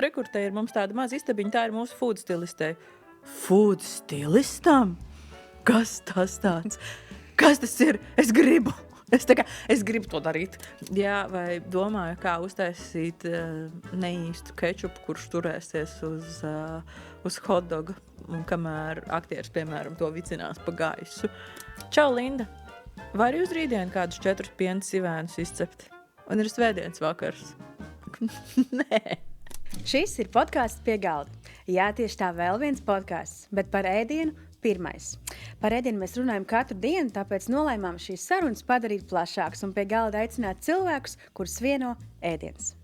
Rekurte ir mums tāda maza istabiņa, tā ir mūsu food stilistē. Food stilistam? Kas tas tāds? Kas tas ir? Es gribu! Es gribu to darīt. Jā, vai domāju, kā uztaisīt neīstu kečupu, kurš turēsies uz hotdoga, un kamēr aktieris, piemēram, to vicinās pa gaisu. Čau, Linda! Vai arī uz rītdienu kādus 4 piena sivēnus izcept? Un ir svētdienas vakars. Nē. Šis ir podkāsts pie galda. Jā, tieši tā, vēl viens podkāsts, bet par ēdienu pirmais. Par ēdienu mēs runājam katru dienu, tāpēc nolēmām šīs sarunas padarīt plašākas un pie galda aicināt cilvēkus, kurus vieno ēdiens.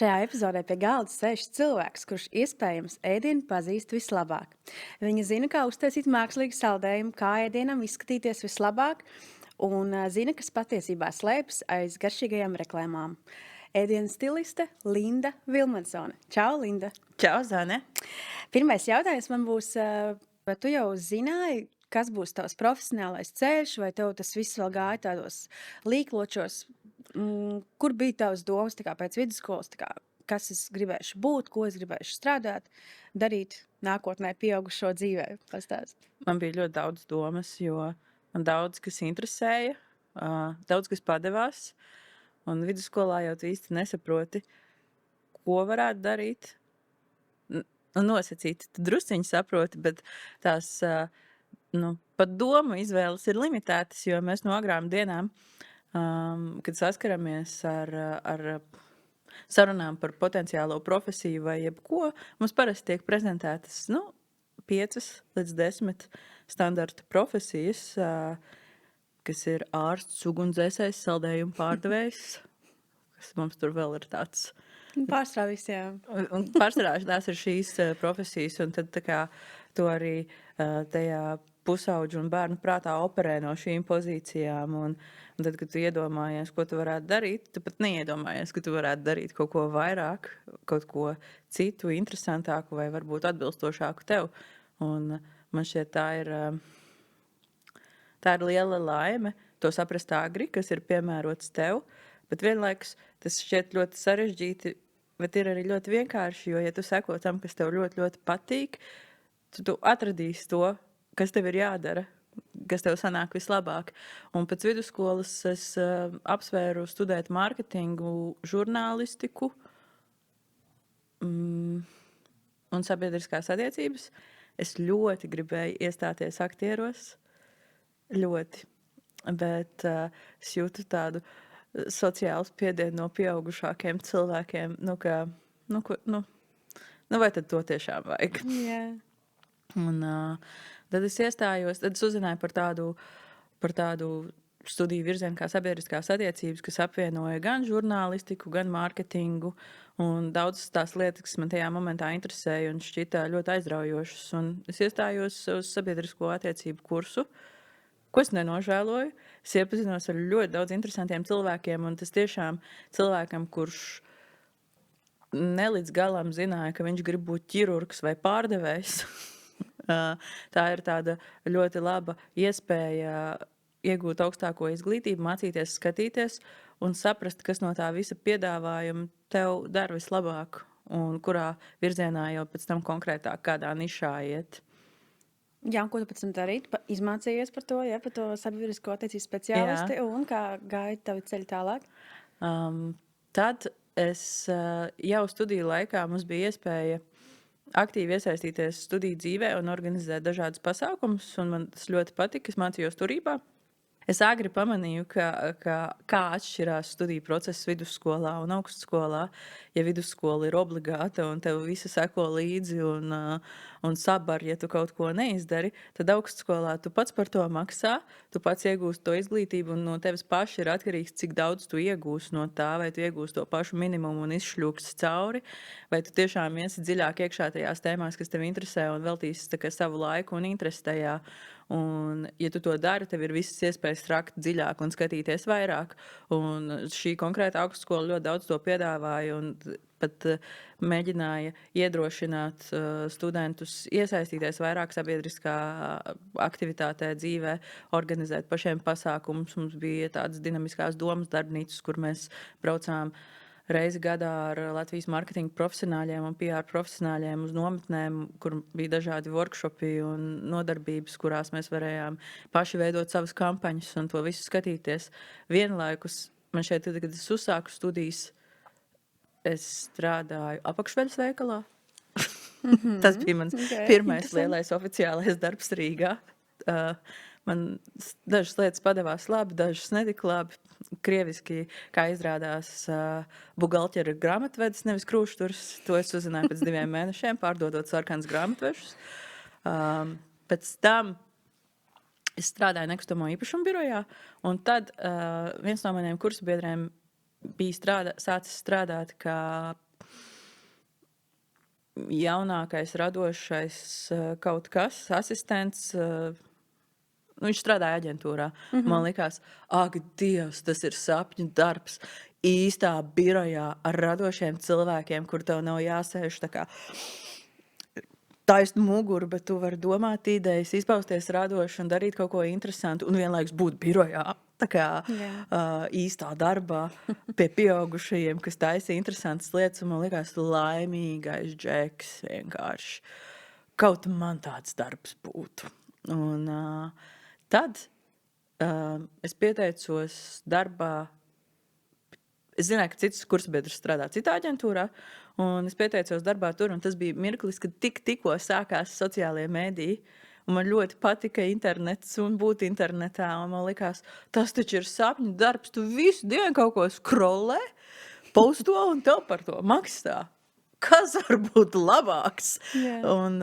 Šajā epizodē pie galda sēž cilvēks, kurš iespējams ēdienu pazīst vislabāk. Viņa zina, kā uztaisīt mākslīgu saldējumu, kā ēdienam izskatīties vislabāk, un zina, kas patiesībā slēpjas aiz garšīgajām reklāmām. Ēdienu stiliste Linda Vilmansone. Čau, Linda! Čau, Zane! Pirmais jautājums man būs, vai tu jau zināji, kas būs tavs profesionālais ceļš, vai tev tas viss vēl gāja tādos līkločos? Kur bija tavas domas pēc vidusskolas, kas es gribēšu būt, ko es gribēšu strādāt, darīt nākotnē pieaugušo dzīvē? Pastāst. Man bija ļoti daudz domas, jo man daudz kas interesēja, daudz kas padevās, un vidusskolā jau tu īsti nesaproti, ko varētu darīt. Nosacīt, tu drusciņi saproti, bet tās pat domu izvēles ir limitētas, jo mēs no agrām dienām, kad saskaramies ar sarunām par potenciālo profesiju vai jebko, mums parasti tiek prezentētas 5 līdz 10 standarta profesijas, kas ir ārsts, ugunsdzēsējs, saldējumu pārdevējs, kas mums tur vēl ir tāds. Pārsvarā visiem. Un pārsvarā tās ir šīs profesijas, un tad to arī tajā pusauģu un bērnu prātā operē no šīm pozīcijām. Un tad, kad tu iedomājies, ko tu varētu darīt, tu pat neiedomājies, ka tu varētu darīt kaut ko vairāk, kaut ko citu, interesantāku vai varbūt atbilstošāku tev. Un man šķiet, tā ir liela laime to saprast agri, kas ir piemērots tev, bet vienlaikus tas šķiet ļoti sarežģīti, bet ir arī ļoti vienkārši, jo, ja tu seko tam, kas tev ļoti, ļoti patīk, tu atradīsi to, kas tev ir jādara, kas tev sanāk vislabāk. Un pēc vidusskolas es apsvēru studēt mārketingu, žurnālistiku un sabiedriskās attiecības. Es ļoti gribēju iestāties aktieros, ļoti, bet es jūtu tādu sociālu spiedienu no pieaugušākiem cilvēkiem, vai tad to tiešām vajag? Yeah. Un tad es iestājos, tad es uzzināju par tādu studiju virzienu kā sabiedriskās attiecības, kas apvienoja gan žurnālistiku, gan mārketingu, un daudzas tās lietas, kas man tajā momentā interesēja un šķita ļoti aizraujošas. Un es iestājos uz sabiedrisko attiecību kursu, ko es nenožēloju. Es iepazinos ar ļoti daudz interesantiem cilvēkiem, un tas tiešām cilvēkam, kurš nelīdz galam zināja, ka viņš grib būt ķirurgs vai pārdevējs, tā ir tāda ļoti laba iespēja iegūt augstāko izglītību, mācīties, skatīties un saprast, kas no tā visa piedāvājuma tev dara vislabāk un kurā virzienā jau pēc tam konkrētāk kādā nišā iet. Jā, un ko tu pēc tam darīt? Izmācījies par to, par to sabiedrisko attiecību speciālisti, un kā gāja tavi ceļi tālāk? Tad es jau studiju laikā mums bija iespēja aktīvi iesaistīties studiju dzīvē un organizēt dažādus pasākumus, un man tas ļoti patika, es mācījos turībā. Es agri pamanīju, kā atšķirās studiju process vidusskolā un augstskolā. Ja vidusskola ir obligāta un tev visi seko līdzi un sabar, ja tu kaut ko neizdari, tad augstskolā tu pats par to maksā, tu pats iegūsi to izglītību un no tevis paši ir atkarīgs, cik daudz tu iegūsi no tā, vai tu iegūsi to pašu minimumu un izšļūksi cauri, vai tu tiešām iesi dziļāk iekšā tajās tēmās, kas tev interesē un veltīsi savu laiku un interesi tajā. Un, ja tu to dari, tev ir visas iespējas rakt dziļāk un skatīties vairāk. Un šī konkrēta augstskola ļoti daudz to piedāvāja. Un pat mēģināja iedrošināt studentus iesaistīties vairāk sabiedriskā aktivitātē, dzīvē, organizēt pašiem pasākumus. Mums bija tādas dinamiskās domas darbnīcas, kur mēs braucām reizi gadā ar Latvijas marketinga profesionāļiem un PR profesionāļiem uz nometnēm, kur bija dažādi workshopi un nodarbības, kurās mēs varējām paši veidot savas kampaņas un to visu skatīties. Vienlaikus man šeit, kad es uzsāku studijas, es strādāju apakšveļas veikalā. Tas bija mans pirmais lielais oficiālais darbs Rīgā. Man dažas lietas padevās labi, dažas netika labi. Krieviski, kā izrādās, bugalteri ir grāmatvedis, nevis krūšturs. To es uzzināju pēc 2 mēnešiem, pārdodot sarkanas grāmatvešus. Pēc tam es strādāju nekustamo īpašumu birojā, un tad viens no maniem kursabiedriem bija sācis strādāt kā jaunākais, radošais kaut kas, asistents. Viņš strādāja aģentūrā. Man likās, ak, Dievs, tas ir sapņu darbs. Īstā birojā ar radošiem cilvēkiem, kur tev nav jāsēž tā kā taist muguru, bet tu vari domāt idejas, izpausties radoši un darīt kaut ko interesantu un vienlaikus būt birojā. Tā kā īstā darbā pie pieaugušajiem, kas taisa interesantas lietas, un man likās laimīgais džeks vienkārši. Kaut man tāds darbs būtu. Un tad es pieteicos darbā. Es zināju, ka cits kursbiedrs strādā citā aģentūrā, un es pieteicos darbā tur, un tas bija mirklis, kad tikko sākās sociālie mēdīji, un man ļoti patika internets un būt internetā, un man likās, tas taču ir sapņu darbs, tu visu dienu kaut ko scrollē, posto un tev par to maksā. Kas var būt labāks? Un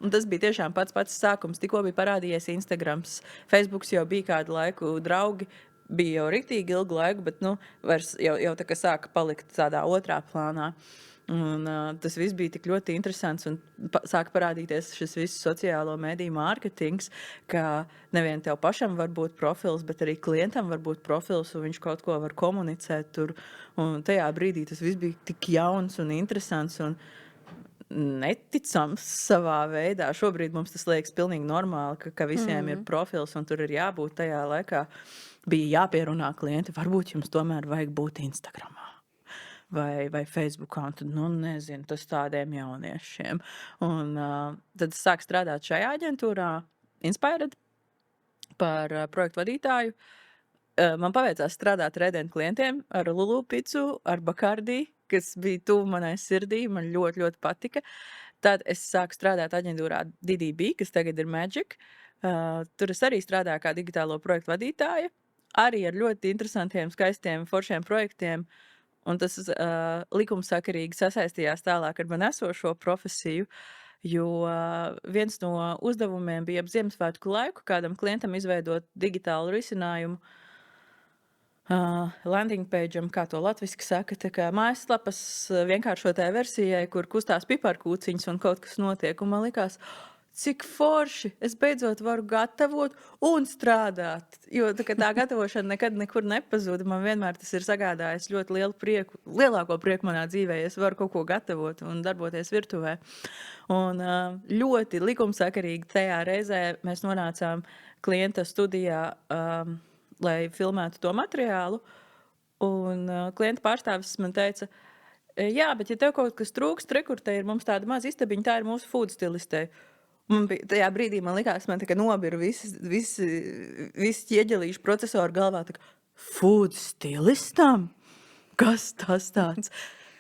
tas bija tiešām pats sākums. Tikko bija parādījies Instagrams, Facebooks jau bija kādu laiku draugi, bija jau riktīgi ilgu laiku, bet vairs jau tā kā sāka palikt tādā otrā plānā. Un tas viss bija tik ļoti interesants un sāka parādīties šis viss sociālo mediju mārketings, ka nevien tev pašam var būt profils, bet arī klientam var būt profils, un viņš kaut ko var komunicēt tur. Un tajā brīdī tas viss bija tik jauns un interesants un neticams savā veidā. Šobrīd mums tas liekas pilnīgi normāli, ka visiem ir profils un tur ir jābūt. Tajā laikā bija jāpierunā klienti, varbūt jums tomēr vajag būt Instagramā vai Facebookā, un tad, nezinu, tas tādiem jauniešiem. Un tad es sāku strādāt šajā aģentūrā, Inspired, par projektu vadītāju. Man paveicās strādāt ar ēdienu klientiem, ar Lulu picu, ar Bacardi, kas bija tuvu manai sirdī, man ļoti, ļoti patika. Tad es sāku strādāt aģentūrā DDB, kas tagad ir Magic. Tur es arī strādāju kā digitālo projektu vadītāja, arī ar ļoti interesantiem, skaistiem, foršiem projektiem. Un tas likumsakarīgi sasaistījās tālāk ar man esošo profesiju, jo viens no uzdevumiem bija ap Ziemassvētku laiku kādam klientam izveidot digitālu risinājumu landing page'am, kā to latviski saka, tā kā mājaslapas vienkāršotajai versijai, kur kustās piparkūciņas un kaut kas notiek. Un man likās, cik forši es beidzot varu gatavot un strādāt. Jo tā gatavošana nekad nekur nepazuda. Man vienmēr tas ir sagādājis ļoti lielu prieku, lielāko prieku manā dzīvē, ja es varu kaut ko gatavot un darboties virtuvē. Un ļoti likumsakarīgi tajā reizē mēs nonācām klienta studijā, lai filmētu to materiālu. Un klienta pārstāvis man teica, jā, bet ja tev kaut kas trūkst, rekurtē ir mums tāda maza istabiņa, tā ir mūsu food stilistē. Tajā brīdī man likās, man tā kā nobira visi ķieģelīšu procesori galvā. Tā kā, food stilistam? Kas tas tāds?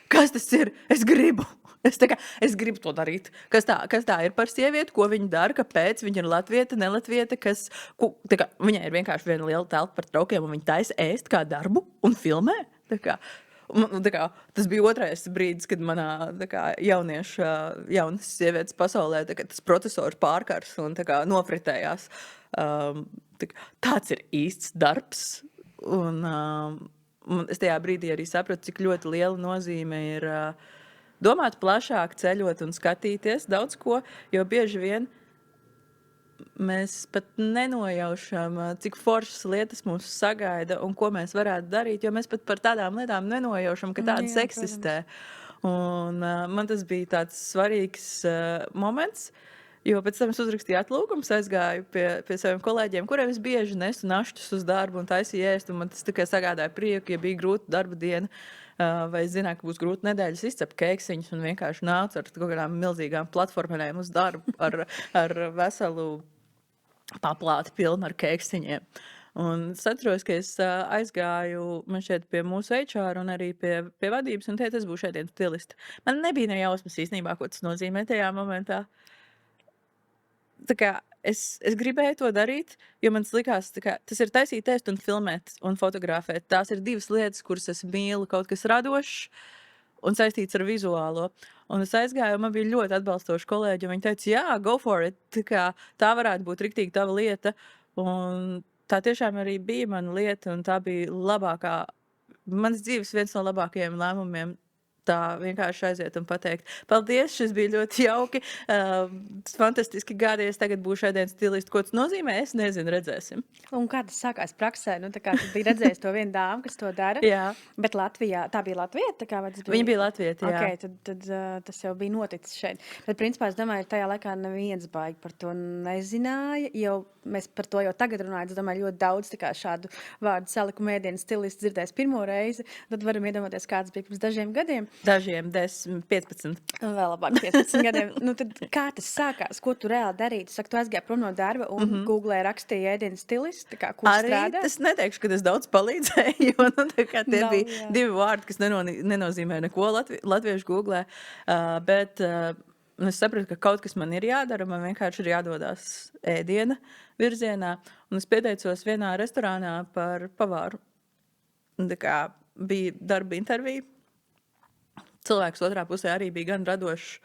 Kas tas ir? Es gribu. Es gribu to darīt. Kas tā ir par sievieti? Ko viņa dara? Kāpēc? Viņa ir latvieta, nelatvieta? Viņai ir vienkārši viena liela telpa par traukiem, un viņa taisa ēst kā darbu un filmē. Tas bija otrais brīdis, kad manā jaunas sievietes pasaulē tas procesors pārkars un nofritējās. Tāds ir īsts darbs. Un es tajā brīdī arī sapratu, cik ļoti liela nozīme ir domāt plašāk, ceļot un skatīties daudz ko, jo bieži vien mēs pat nenojaušam, cik foršas lietas mūs sagaida un ko mēs varētu darīt, jo mēs pat par tādām lietām nenojaušam, ka tādas eksistē. Un man tas bija tāds svarīgs moments, jo pēc tam es uzrakstīju atlūgumus, aizgāju pie saviem kolēģiem, kuriem es bieži nesu našķus uz darbu un taisīju ēst, un man tas tikai sagādāja prieku, ja bija grūta darba diena, vai es zināju, ka būs grūta nedēļas, izcepu keiksiņus un vienkārši nācu ar kaut kādām milzīgām platformēm uz darbu ar veselu paplāti pilnu ar keiksiņiem. Un es atceros, ka es aizgāju, man šeit pie mūsu HR un arī pie vadības, un teicu, es būšu šodien stilista. Man nebija ne jausmas īstenībā, ko tas nozīmē tajā momentā. Tā kā es gribēju to darīt, jo man likās, ka tas ir taisīt ēst un filmēt un fotografēt. Tās ir divas lietas, kuras es mīlu, kaut kas radošs un saistīts ar vizuālo. Un es aizgāju, un man bija ļoti atbalstoši kolēģi, un viņi teica, jā, go for it, tā varētu būt riktīgi tava lieta. Un tā tiešām arī bija mana lieta, un tā bija labākā, mans dzīves viens no labākajiem lēmumiem. Tā vienkārši aiziet un pateikt, paldies, šis bija ļoti jauki, fantastiski gādies, tagad būšu šodien stilisti. Ko tas nozīmē? Es nezinu, redzēsim. Un kā tas sākās praksē? Nu, tā kā tu biji redzējis to vienu dāmu, kas to dara. Jā. Bet Latvijā, tā bija Latvija? Tā kā, vai tas bija? Viņa bija Latvieta, jā. Ok, tad tas jau bija noticis šeit. Bet, principā, es domāju, tajā laikā neviens baigi par to nezināja, jo mēs par to jau tagad runājam. Es domāju, ļoti daudz tā kā šādu vārdu salikumu ēdienu stilists dzirdēs pirmo reizi. Tad varam iedomāties, kāds bija pirms dažiem gadiem. Dažiem 10, 15. Vēl labāk 15 gadiem. Nu, tad kā tas sākās? Ko tu reāli darīji? Tu saki, tu aizgāji prom no darba un Googlē rakstīji ēdienu stilists, tā kā kur Arī strādā? es neteikšu, ka es daudz palīdzēju, jo tā kā tie Nav, bija jā. divi vārdi, kas nenozīmē neko latviešu Googlē, bet es sapratu, ka kaut kas man ir jādara, man vienkārši ir jādodās ēdiena virzienā, un es pieteicos vienā restorānā par pavāru. Un tā kā bija darba intervija, cilvēks otrā pusē arī bija gan radošs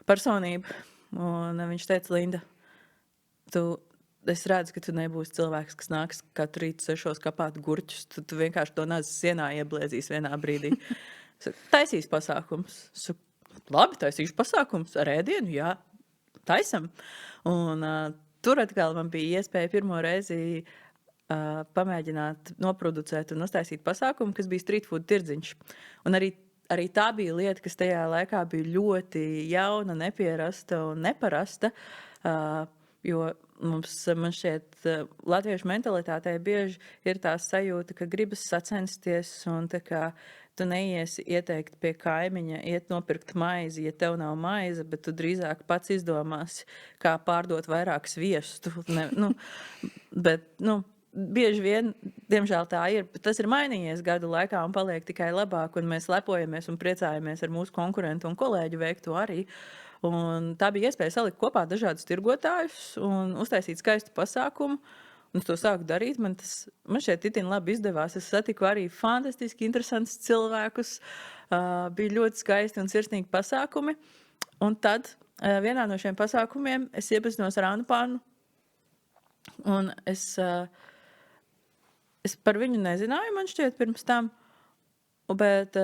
personība, un viņš teica, Linda, es redzu, ka tu nebūsi cilvēks, kas nāks katru rītu 6 kapāt gurķus. Tu vienkārši to nazas sienā iebliezīs vienā brīdī. Saku, taisīs pasākums. Saku, labi, taisīšu pasākums ar ēdienu, jā, taisam. Un tur atkal man bija iespēja pirmo reizi pamēģināt noproducēt un uztaisīt pasākumu, kas bija street food tirdziņš. Un arī tā bija lieta, kas tajā laikā bija ļoti jauna, nepierasta un neparasta, jo man šķiet, latviešu mentalitātei bieži ir tā sajūta, ka gribas sacensties un tā kā tu neiesi ieteikt pie kaimiņa, iet nopirkt maizi, ja tev nav maize, bet tu drīzāk pats izdomāsi, kā pārdot vairāk sviestu. Bet bieži vien, diemžēl tā ir, bet tas ir mainījies gadu laikā un paliek tikai labāk, un mēs lepojamies un priecājamies ar mūsu konkurentu un kolēģu veikto arī. Un tā bija iespēja salikt kopā dažādus tirgotājus un uztaisīt skaistu pasākumu. Un es to sāku darīt. Man šeit itin labi izdevās. Es satiku arī fantastiski interesantus cilvēkus. Bija ļoti skaisti un sirsnīgi pasākumi. Un tad vienā no šiem pasākumiem es iepazinos ar Annu Pannu. Un es par viņu nezināju, man šķiet, pirms tam. Bet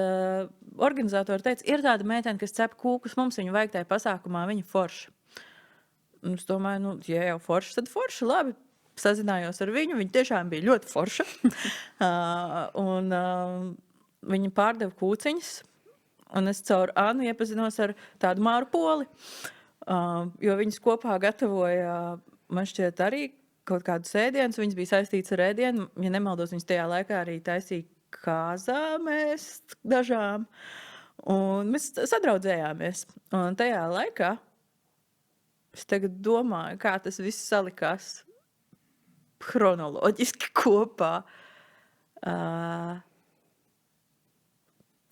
organizatori teica, ir tāda meitene, kas cep kūkus, mums viņu vajag tajā pasākumā, viņa forša. Un es domāju, ja jau forša, tad forša, labi. Sazinājos ar viņu, viņa tiešām bija ļoti forša. Viņa pārdeva kūciņas, un es caur Annu iepazinos ar tādu Māru Poli, jo viņas kopā gatavoja, man šķiet, arī kaut kādus ēdienus, viņas bija saistīts ar ēdienu, ja nemaldos, viņas tajā laikā arī taisīja kāzām ēst dažām, un mēs sadraudzējāmies. Un tajā laikā es tagad domāju, kā tas viss salikās chronoloģiski kopā.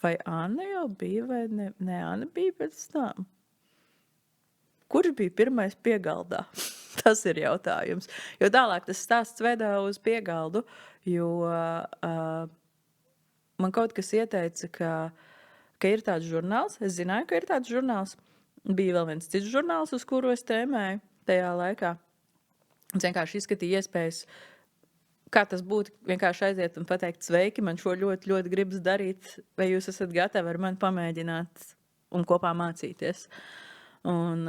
Vai Anna jau bija, vai ne Anna bija pēc tam? Kurš bija pirmais piegaldā? Tas ir jautājums. Jo tālāk tas stāsts veda uz piegaldu, jo man kaut kas ieteica, ka ir tāds žurnāls. Es zināju, ka ir tāds žurnāls. Bija vēl viens cits žurnāls, uz kuru es tēmēju tajā laikā. Es vienkārši izskatīju iespējas, kā tas būtu vienkārši aiziet un pateikt sveiki, man šo ļoti, ļoti gribas darīt, vai jūs esat gatavi ar mani pamēģināt un kopā mācīties. Un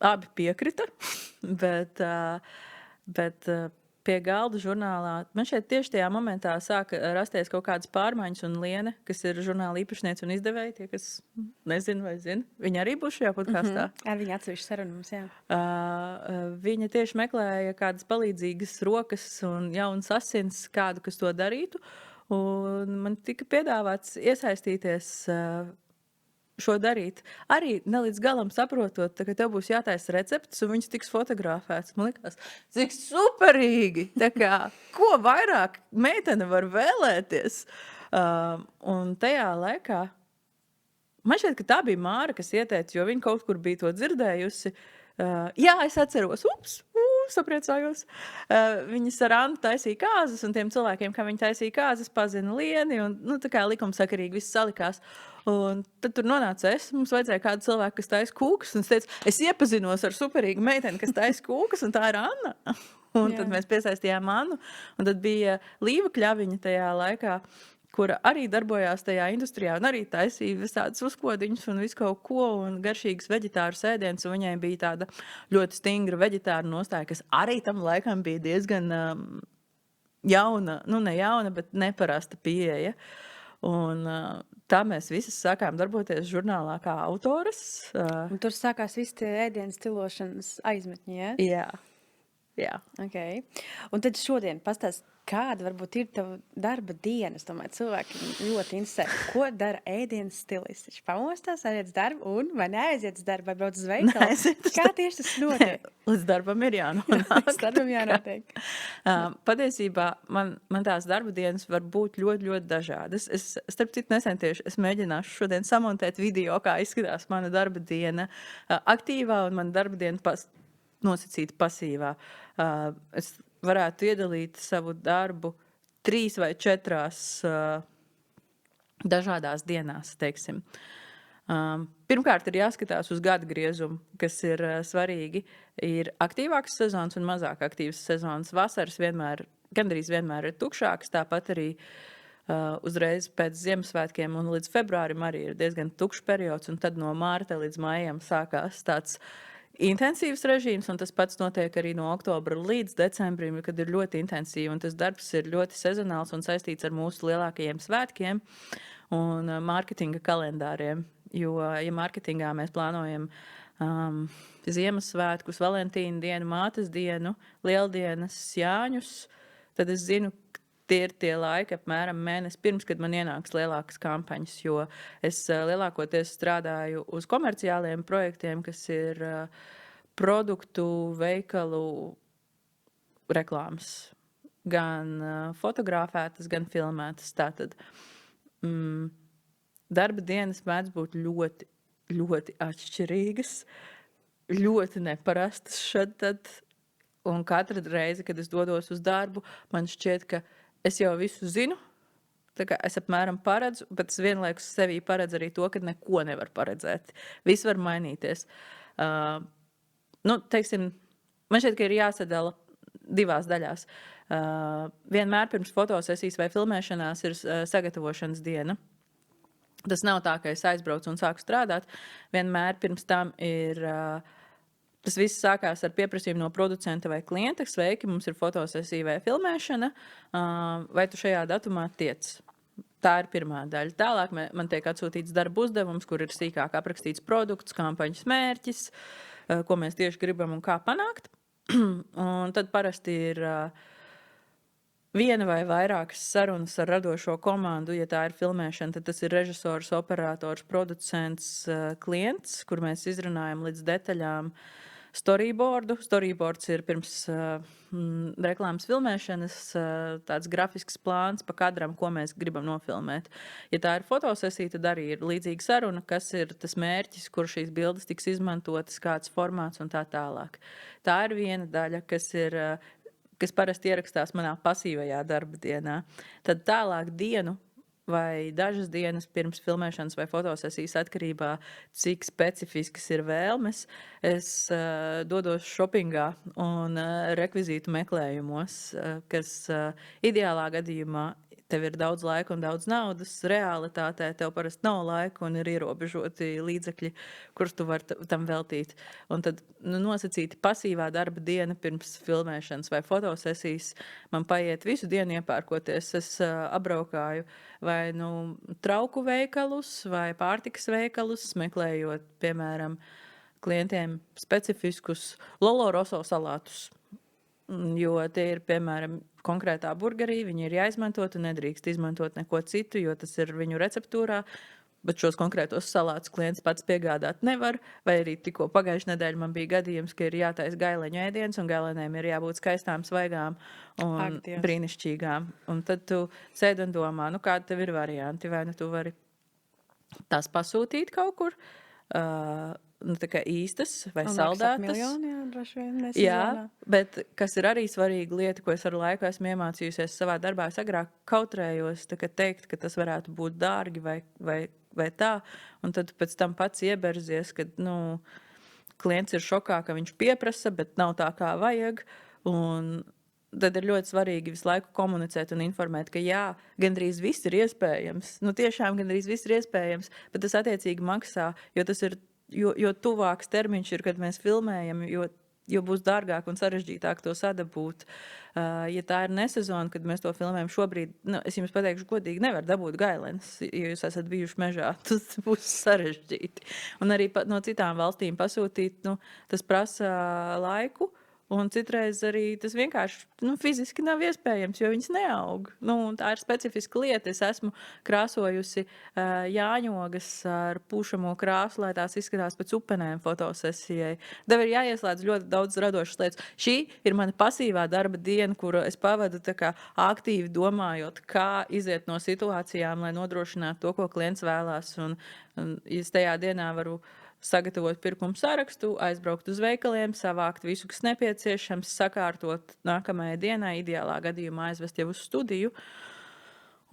abi piekrita, bet pie galda žurnālā. Man šeit tieši tajā momentā sāka rasties kaut kādas pārmaiņas, un Liene, kas ir žurnāla īpašniece un izdevēja, tie, kas nezinu vai zina, viņa arī būs šajā podkāstā. Ar viņu atsevišķu sarunu mums, jā. Viņa tieši meklēja kādas palīdzīgas rokas un jaunas asins, kādu, kas to darītu, un man tika piedāvāts iesaistīties šo darīt. Arī ne līdz galam saprotot, ka tev būs jātaisa receptes, un viņas tiks fotografētas. Man likās, cik superīgi! Tā kā, ko vairāk meitene var vēlēties? Un tajā laikā, man šķiet, ka tā bija Māra, kas ieteica, jo viņa kaut kur bija to dzirdējusi. Jā, es atceros, sapriecājos. Viņas ar Annu taisīja kāzas, un tiem cilvēkiem, kā viņi taisīja kāzas, pazina Lieni, un tā kā likumsakarīgi viss salikās. Un tad tur nonāca es, mums vajadzēja kādu cilvēku, kas taisa kūkas, un es teicu, es iepazinos ar superīgu meiteni, kas taisa kūkas, un tā ir Anna. Un tad mēs piesaistījām Annu, un tad bija Līva Kļaviņa tajā laikā, kura arī darbojās tajā industrijā un arī taisīja visādus uzkodiņus un visu kaut ko un garšīgas veģetāru sēdienas, un viņai bija tāda ļoti stingra veģetāra nostāja, kas arī tam laikam bija diezgan jauna, ne jauna, bet neparasta pieeja. Un tā mēs visas sākām darboties žurnālā kā autoras. Un tur sākās visi tie ēdienas stilošanas aizmetņi, ja? Jā. Okay. Un tad šodien pastāst, kāda varbūt ir tava darba diena? Es domāju, cilvēki ļoti interesē, ko dara ēdienas stilists. Viņš pamostās, aiziet uz darbu un vai neaiziet uz darbu, vai brauc uz veikalu? Kā tieši tas notiek? Līdz darbam ir jānonāk. Līdz darbam jānotiek. Patiesībā man tās darba dienas var būt ļoti, ļoti dažādas. Es starp citu nesen tieši es mēģināšu šodien samontēt video, kā izskatās mana darba diena aktīvā un mana darba diena nosacīta pasīvā. Es varētu iedalīt savu darbu 3 vai 4 dažādās dienās, teiksim. Pirmkārt, ir jāskatās uz gada griezumu, kas ir svarīgi. Ir aktīvākas sezonas un mazāk aktīvas sezonas. Vasaras gandrīz vienmēr ir tukšākas, tāpat arī uzreiz pēc Ziemassvētkiem un līdz februārim arī ir diezgan tukšs periods, un tad no mārta līdz maijam sākās tāds intensīvs režīms, un tas pats notiek arī no oktobra līdz decembrim, kad ir ļoti intensīvi, un tas darbs ir ļoti sezonāls un saistīts ar mūsu lielākajiem svētkiem un mārketinga kalendāriem. Jo, ja mārketingā mēs plānojam Ziemassvētkus, Valentīna dienu, mātes dienu, Lieldienas, Jāņus, tad es zinu, tie ir tie laiki apmēram mēnesi pirms, kad man ienāks lielākas kampaņas, jo es lielākoties strādāju uz komerciāliem projektiem, kas ir produktu, veikalu reklāmas. Gan fotografētas, gan filmētas. Tātad darba dienas mēdz būt ļoti, ļoti atšķirīgas, ļoti neparastas šad tad. Un katra reize, kad es dodos uz darbu, man šķiet, ka es jau visu zinu, tā kā es apmēram paredzu, bet es vienlaikus sevī paredzu arī to, ka neko nevar paredzēt. Viss var mainīties. Teiksim, man šķiet, ka ir jāsadala 2 daļās. Vienmēr pirms fotosesijas vai filmēšanās ir sagatavošanas diena. Tas nav tā, ka es aizbraucu un sāku strādāt. Vienmēr pirms tam ir... Tas viss sākās ar pieprasījumu no producenta vai klienta. Sveiki, mums ir fotosesija vai filmēšana. Vai tu šajā datumā tiec? Tā ir pirmā daļa. Tālāk man tiek atsūtīts darba uzdevums, kur ir sīkāk aprakstīts produkts, kampaņas mērķis, ko mēs tieši gribam un kā panākt. Un tad parasti ir viena vai vairākas sarunas ar radošo komandu. Ja tā ir filmēšana, tad tas ir režisors, operators, producents, klients, kur mēs izrunājam līdz detaļām storyboardu. Storyboards ir pirms reklāmas filmēšanas tāds grafisks plāns pa kadram, ko mēs gribam nofilmēt. Ja tā ir fotosesija, tad arī ir līdzīga saruna, kas ir tas mērķis, kur šīs bildes tiks izmantotas, kāds formāts un tā tālāk. Tā ir viena daļa, kas parasti ierakstās manā pasīvajā darba dienā. Tad tālāk dienu vai dažas dienas pirms filmēšanas vai fotosesijas atkarībā, cik specifiskas ir vēlmes, es dodos šopingā un rekvizītu meklējumos, kas ideālā gadījumā tev ir daudz laika un daudz naudas. Realitātē tev parasti nav laika un ir ierobežoti līdzekļi, kurus tu vari tam veltīt. Un tad nosacīti pasīvā darba diena pirms filmēšanas vai fotosesijas man paiet visu dienu iepērkoties. Es apbraukāju vai trauku veikalus vai pārtikas veikalus, meklējot, piemēram, klientiem specifiskus Lolo Rosso salātus. Jo tie ir, piemēram, konkrētā burgerī, viņi ir jāizmanto, tu nedrīkst izmantot neko citu, jo tas ir viņu receptūrā, bet šos konkrētos salātus klients pats piegādāt nevar, vai arī tikko pagājušajā nedēļā man bija gadījums, ka ir jātaisa gaileņu ēdiens, un gailenēm ir jābūt skaistām, svaigām un Ak, Dievs. brīnišķīgām. Un tad tu sēdi un domā, kādi tev ir varianti, vai tu vari tās pasūtīt kaut kur, tā kā īstas vai saldētas. Miljoni, jā, droši vien Jā, nesazvanā. bet kas ir arī svarīga lieta, ko es ar laiku esmu iemācījusies savā darbā, es agrāk kautrējos teikt, ka tas varētu būt dārgi vai tā, un tad pēc tam pats ieberzies, ka klients ir šokā, ka viņš pieprasa, bet nav tā, kā vajag, un tad ir ļoti svarīgi visu laiku komunicēt un informēt, ka jā, gandrīz viss ir iespējams, tiešām gandrīz viss ir iespējams, bet tas attiecīgi maksā, jo tas ir jo tuvāks termiņš ir, kad mēs filmējam, jo būs dārgāk un sarežģītāk to sadabūt. Ja tā ir nesezona, kad mēs to filmējam šobrīd, es jums pateikšu godīgi, nevar dabūt gailenes, ja jūs esat bijuši mežā, tas būs sarežģīti. Un arī no citām valstīm pasūtīt, tas prasa laiku, un citreiz arī tas vienkārši fiziski nav iespējams, jo viņas neaug. Tā ir specifiska lieta. Es esmu krāsojusi jāņogas ar pūšamo krāsu, lai tās izskatās pēc upenēm fotosesijai. Tev ir jāieslēdz ļoti daudz radošas lietas. Šī ir mana pasīvā darba diena, kuru es pavadu aktīvi domājot, kā iziet no situācijām, lai nodrošinātu to, ko klients vēlās. Un es tajā dienā varu sagatavot pirkumu sarakstu, aizbraukt uz veikaliem, savākt visu, kas nepieciešams, sakārtot nākamajai dienai, ideālā gadījumā aizvest jau uz studiju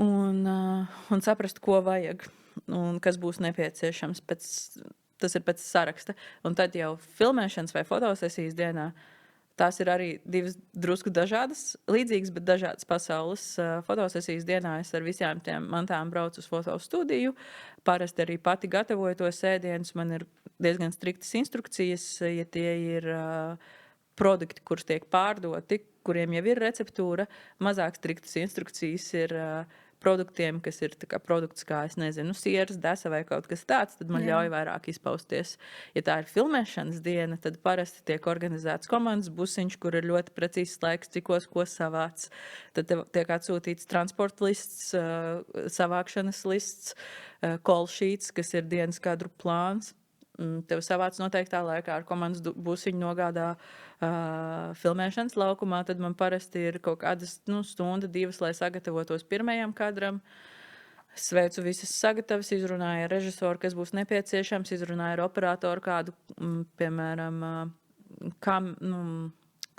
un saprast, ko vajag un kas būs nepieciešams. Tas ir pēc saraksta. Un tad jau filmēšanas vai fotosesijas dienā tās ir arī divas drusku dažādas, līdzīgas, bet dažādas pasaules. Fotosesijas dienā es ar visām tiem mantām braucu uz fotostudiju. Parasti arī pati gatavoju tos ēdienus. Man ir diezgan striktas instrukcijas, ja tie ir produkti, kurus tiek pārdoti, kuriem jau ir receptūra. Mazāk striktas instrukcijas ir produktiem, kas ir produkts kā, es nezinu, sieras, desa vai kaut kas tāds, tad man ļauj vairāk izpausties. Ja tā ir filmēšanas diena, tad parasti tiek organizēts komandas busiņš, kur ir ļoti precīzs laiks, cikos ko savāc. Tad tiek atsūtīts transporta lists, savākšanas lists, call sheets, kas ir dienas kadru plāns. Tev savāc noteiktā laikā ar komandas busiņu nogādā filmēšanas laukumā, tad man parasti ir kaut kādas stunda, divas, lai sagatavotos pirmajam kadram. Sveicu visas sagatavas, izrunāju ar režisoru, kas būs nepieciešams, izrunāju ar operatoru kādu, piemēram,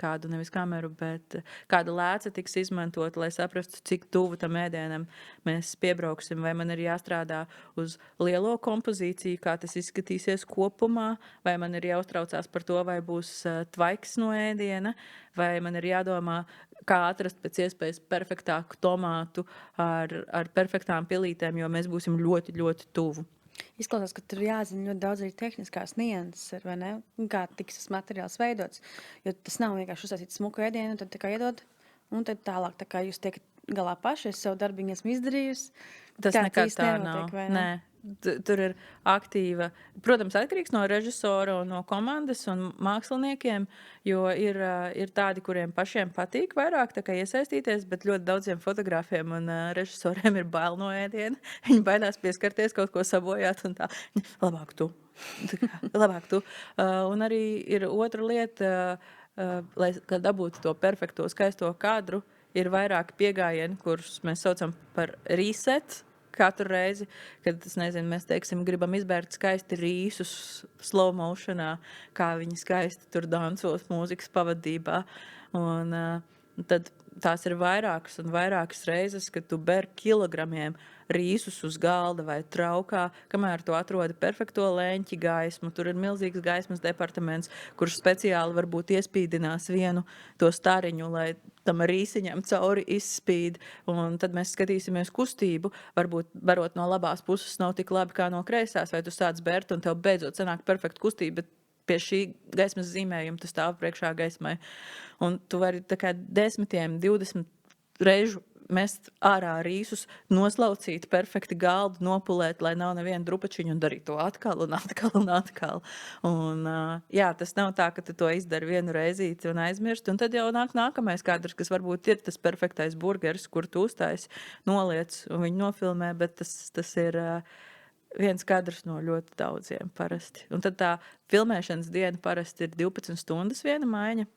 kādu nevis kameru, bet kāda lēca tiks izmantot, lai saprastu, cik tuvu tam ēdienam mēs piebrauksim, vai man ir jāstrādā uz lielo kompozīciju, kā tas izskatīsies kopumā, vai man ir jāuztraucās par to, vai būs tvaiks no ēdiena, vai man ir jādomā, kā atrast pēc iespējas perfektāku tomātu ar perfektām pilītēm, jo mēs būsim ļoti, ļoti tuvu. Izklausās, ka tur jāzina ļoti daudz arī tehniskās nianses, vai ne? Kā tiks tas materiāls veidots. Jo tas nav vienkārši uztaisīt smuku ēdienu, tad tā kā iedod, un tad tālāk, tā kā jūs tiekat galā paši, es savu darbiņu esmu izdarījusi. Tas Tāds nekad īsti tā nenotiek, nav. vai ne? Nē. Tur ir aktīva, protams, atkarīgs no režisora un no komandas un māksliniekiem, jo ir tādi, kuriem pašiem patīk vairāk tā kā iesaistīties, bet ļoti daudziem fotogrāfiem un režisoriem ir bail no ēdiena. Viņi baidās pieskarties, kaut ko sabojāt un tā. Labāk tu. Labāk tu. Un arī ir otra lieta, lai dabūtu to perfekto, skaisto kadru, ir vairāk piegājieni, kurus mēs saucam par reset. Katru reizi, kad mēs teiksim, gribam izbērt skaisti rīsus slow motionā, kā viņi skaisti tur dancos mūzikas pavadībā. Un tad tās ir vairākas un vairākas reizes, kad tu ber kilogramiem rīsus uz galda vai traukā, kamēr tu atrodi perfekto leņķi gaismu. Tur ir milzīgs gaismas departaments, kurš speciāli varbūt iespīdinās vienu to stariņu, lai tam rīsiņam cauri izspīd, un tad mēs skatīsimies kustību. Varbūt barot no labās puses nav tik labi kā no kreisās, vai tu sāc bērt un tev beidzot sanāk perfekta kustība, bet pie šī gaismas zīmējuma tu stāv priekšā gaismai. Un tu vari tā kā 10, 20 reižu mest ārā rīsus, noslaucīt perfekti galdu, nopulēt, lai nav neviena drupačiņa, un darīt to atkal un atkal un atkal. Un, jā, tas nav tā, ka tu to izdari vienu reizīti un aizmirst, un tad jau nāk nākamais kadrs, kas varbūt ir tas perfektais burgeris, kur tu uztais, noliec un viņu nofilmē, bet tas ir viens kadrs no ļoti daudziem parasti. Un tad tā filmēšanas diena parasti ir 12 stundas viena maiņa.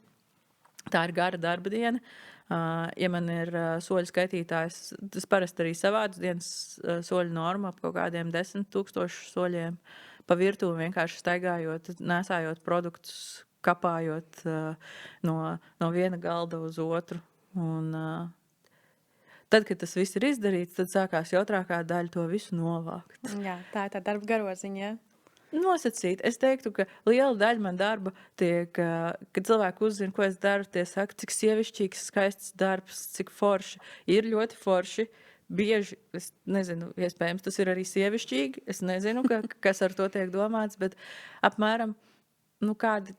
Tā ir gara darba diena. Ja man ir soļu skaitītājs, tas parasti arī savāds dienas soļu norma ap kaut kādiem 10 000 soļiem pa virtuvi vienkārši staigājot, nesājot produktus, kapājot no viena galda uz otru. Un tad, kad tas viss ir izdarīts, tad sākās jautrākā daļa to visu novākt. Jā, tā ir tā darba garoziņa, jā. Nosacīt. Es teiktu, ka liela daļa man darba tiek, kad cilvēki uzzina, ko es daru, tie saka, cik sievišķīgs, skaists darbs, cik forši. Ir ļoti forši. Bieži, es nezinu, iespējams, tas ir arī sievišķīgi. Es nezinu, kas ar to tiek domāts, bet apmēram, kādi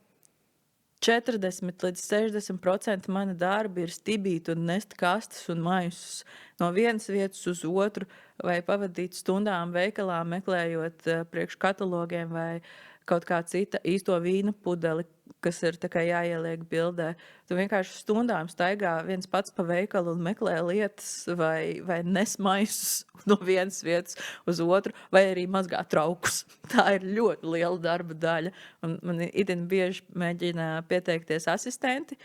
40 līdz 60% mana darba ir stibīt un nest kastes un maisus no vienas vietas uz otru vai pavadīt stundām veikalā, meklējot priekš katalogiem vai kaut kā cita īsto vīnu pudeli, kas ir tā kā jāieliek bildē. Tu vienkārši stundām staigā viens pats pa veikalu un meklē lietas vai nes maisus no vienas vietas uz otru, vai arī mazgā traukus. Tā ir ļoti liela darba daļa. Un man itin bieži mēģina pieteikties asistenti,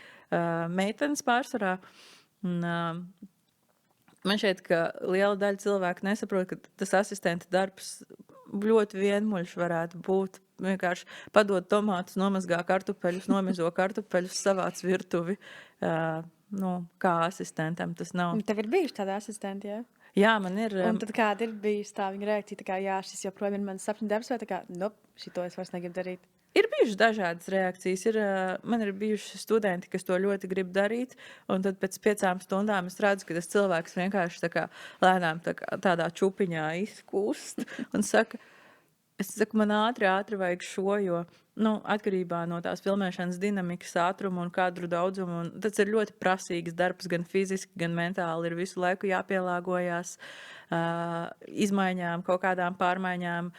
meitenes pārsvarā. Un, man šķiet, ka liela daļa cilvēku nesaprot, ka tas asistenta darbs ļoti vienmuļš varētu būt. Vienkārši padod tomātus, nomazgā kartupeļus, nomizo kartupeļus, savāc virtuvi. Kā asistentam tas nav. Un tev ir bijuši tādi asistenti, jā? Jā, man ir. Un tad kāda ir bijusi tā viņa reakcija, tā kā jā, šis joprojām ir mans sapņu darbs, vai tā kā, šito es vairs negribu darīt? Ir bijušas dažādas reakcijas. Man ir bijuši studenti, kas to ļoti grib darīt, un tad pēc 5 stundām es redzu, ka tas cilvēks vienkārši tā kā lēnām tādā čupiņā izkūst un saka, man ātri vajag šo, jo atkarībā no tās filmēšanas dinamikas, ātruma un kadru daudzumu, un tas ir ļoti prasīgs darbs, gan fiziski, gan mentāli, ir visu laiku jāpielāgojās izmaiņām, kaut kādām pārmaiņām.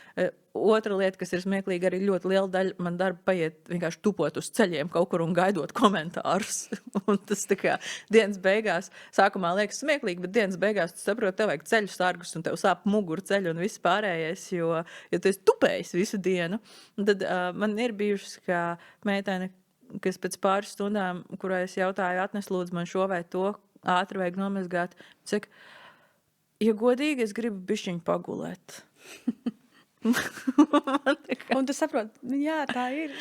Otra lieta, kas ir smieklīga, arī ļoti liela daļa man darba paiet vienkārši tupot uz ceļiem kaut kur un gaidot komentārus. Un tas tā kā dienas beigās, sākumā liekas smieklīgi, bet dienas beigās tu saproti, tev vajag ceļu sargus un tev sāp muguru ceļu un viss pārējais, jo tu esi tupējis visu dienu. Un tad man ir bijušas kā meitene, kas pēc pāris stundām, kurai es jautāju, atnes lūdzu man šo vai to, ātri vajag nomazgāt. Saka, ja godīgi, es gribu bišķiņu pagulēt. Un tu saproti, jā, tā ir.